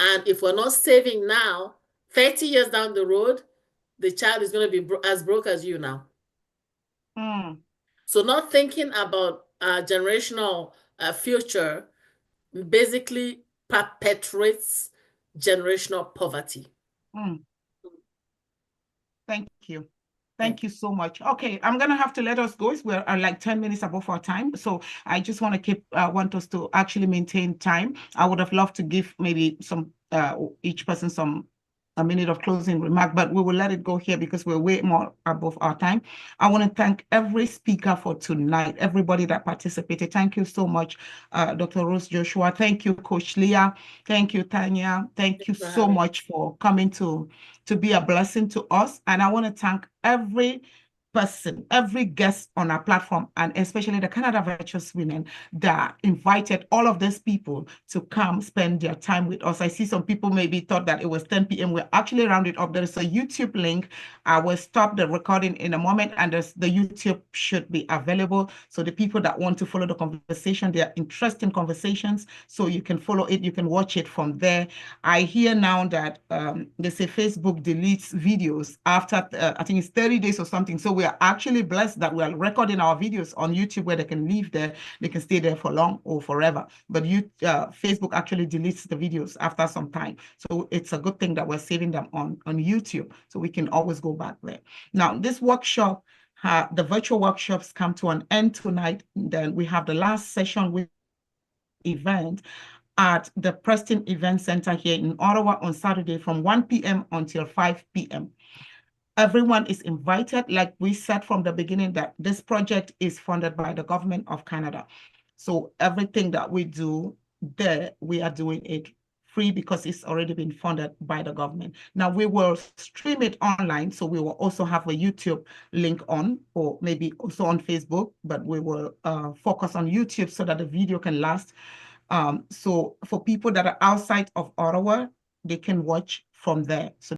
And if we're not saving now, 30 years down the road, the child is going to be as broke as you now. So not thinking about generational future basically perpetuates generational poverty. Thank you. Thank you so much. Okay, I'm gonna have to let us go. We're like 10 minutes above our time. So I just want to want us to actually maintain time. I would have loved to give maybe some each person a minute of closing remark, but we will let it go here because we're way more above our time. I want to thank every speaker for tonight, everybody that participated. Thank you so much, Dr. Rose Joshua. Thank you, Coach Leah. Thank you, Tanya. Thank you so much for coming to be a blessing to us. And I want to thank every person, every guest on our platform, and especially the Canada Virtuous Women that invited all of these people to come spend their time with us. I see some people maybe thought that it was 10 p.m. We're actually rounded up. There is a YouTube link. I will stop the recording in a moment, and the YouTube should be available. So the people that want to follow the conversation, they are interesting conversations, so you can follow it. You can watch it from there. I hear now that they say Facebook deletes videos after, I think it's 30 days or something. So we are actually blessed that we are recording our videos on YouTube where they can live there, they can stay there for long or forever. But Facebook actually deletes the videos after some time. So it's a good thing that we're saving them on YouTube, so we can always go back there. Now, this workshop, the virtual workshops come to an end tonight. Then we have the last session with event at the Preston Event Center here in Ottawa on Saturday from 1 p.m. until 5 p.m. Everyone is invited. Like we said from the beginning, that this project is funded by the government of Canada. So everything that we do there, we are doing it free because it's already been funded by the government. Now we will stream it online. So we will also have a YouTube link on, or maybe also on Facebook, but we will focus on YouTube so that the video can last. So for people that are outside of Ottawa, they can watch from there. So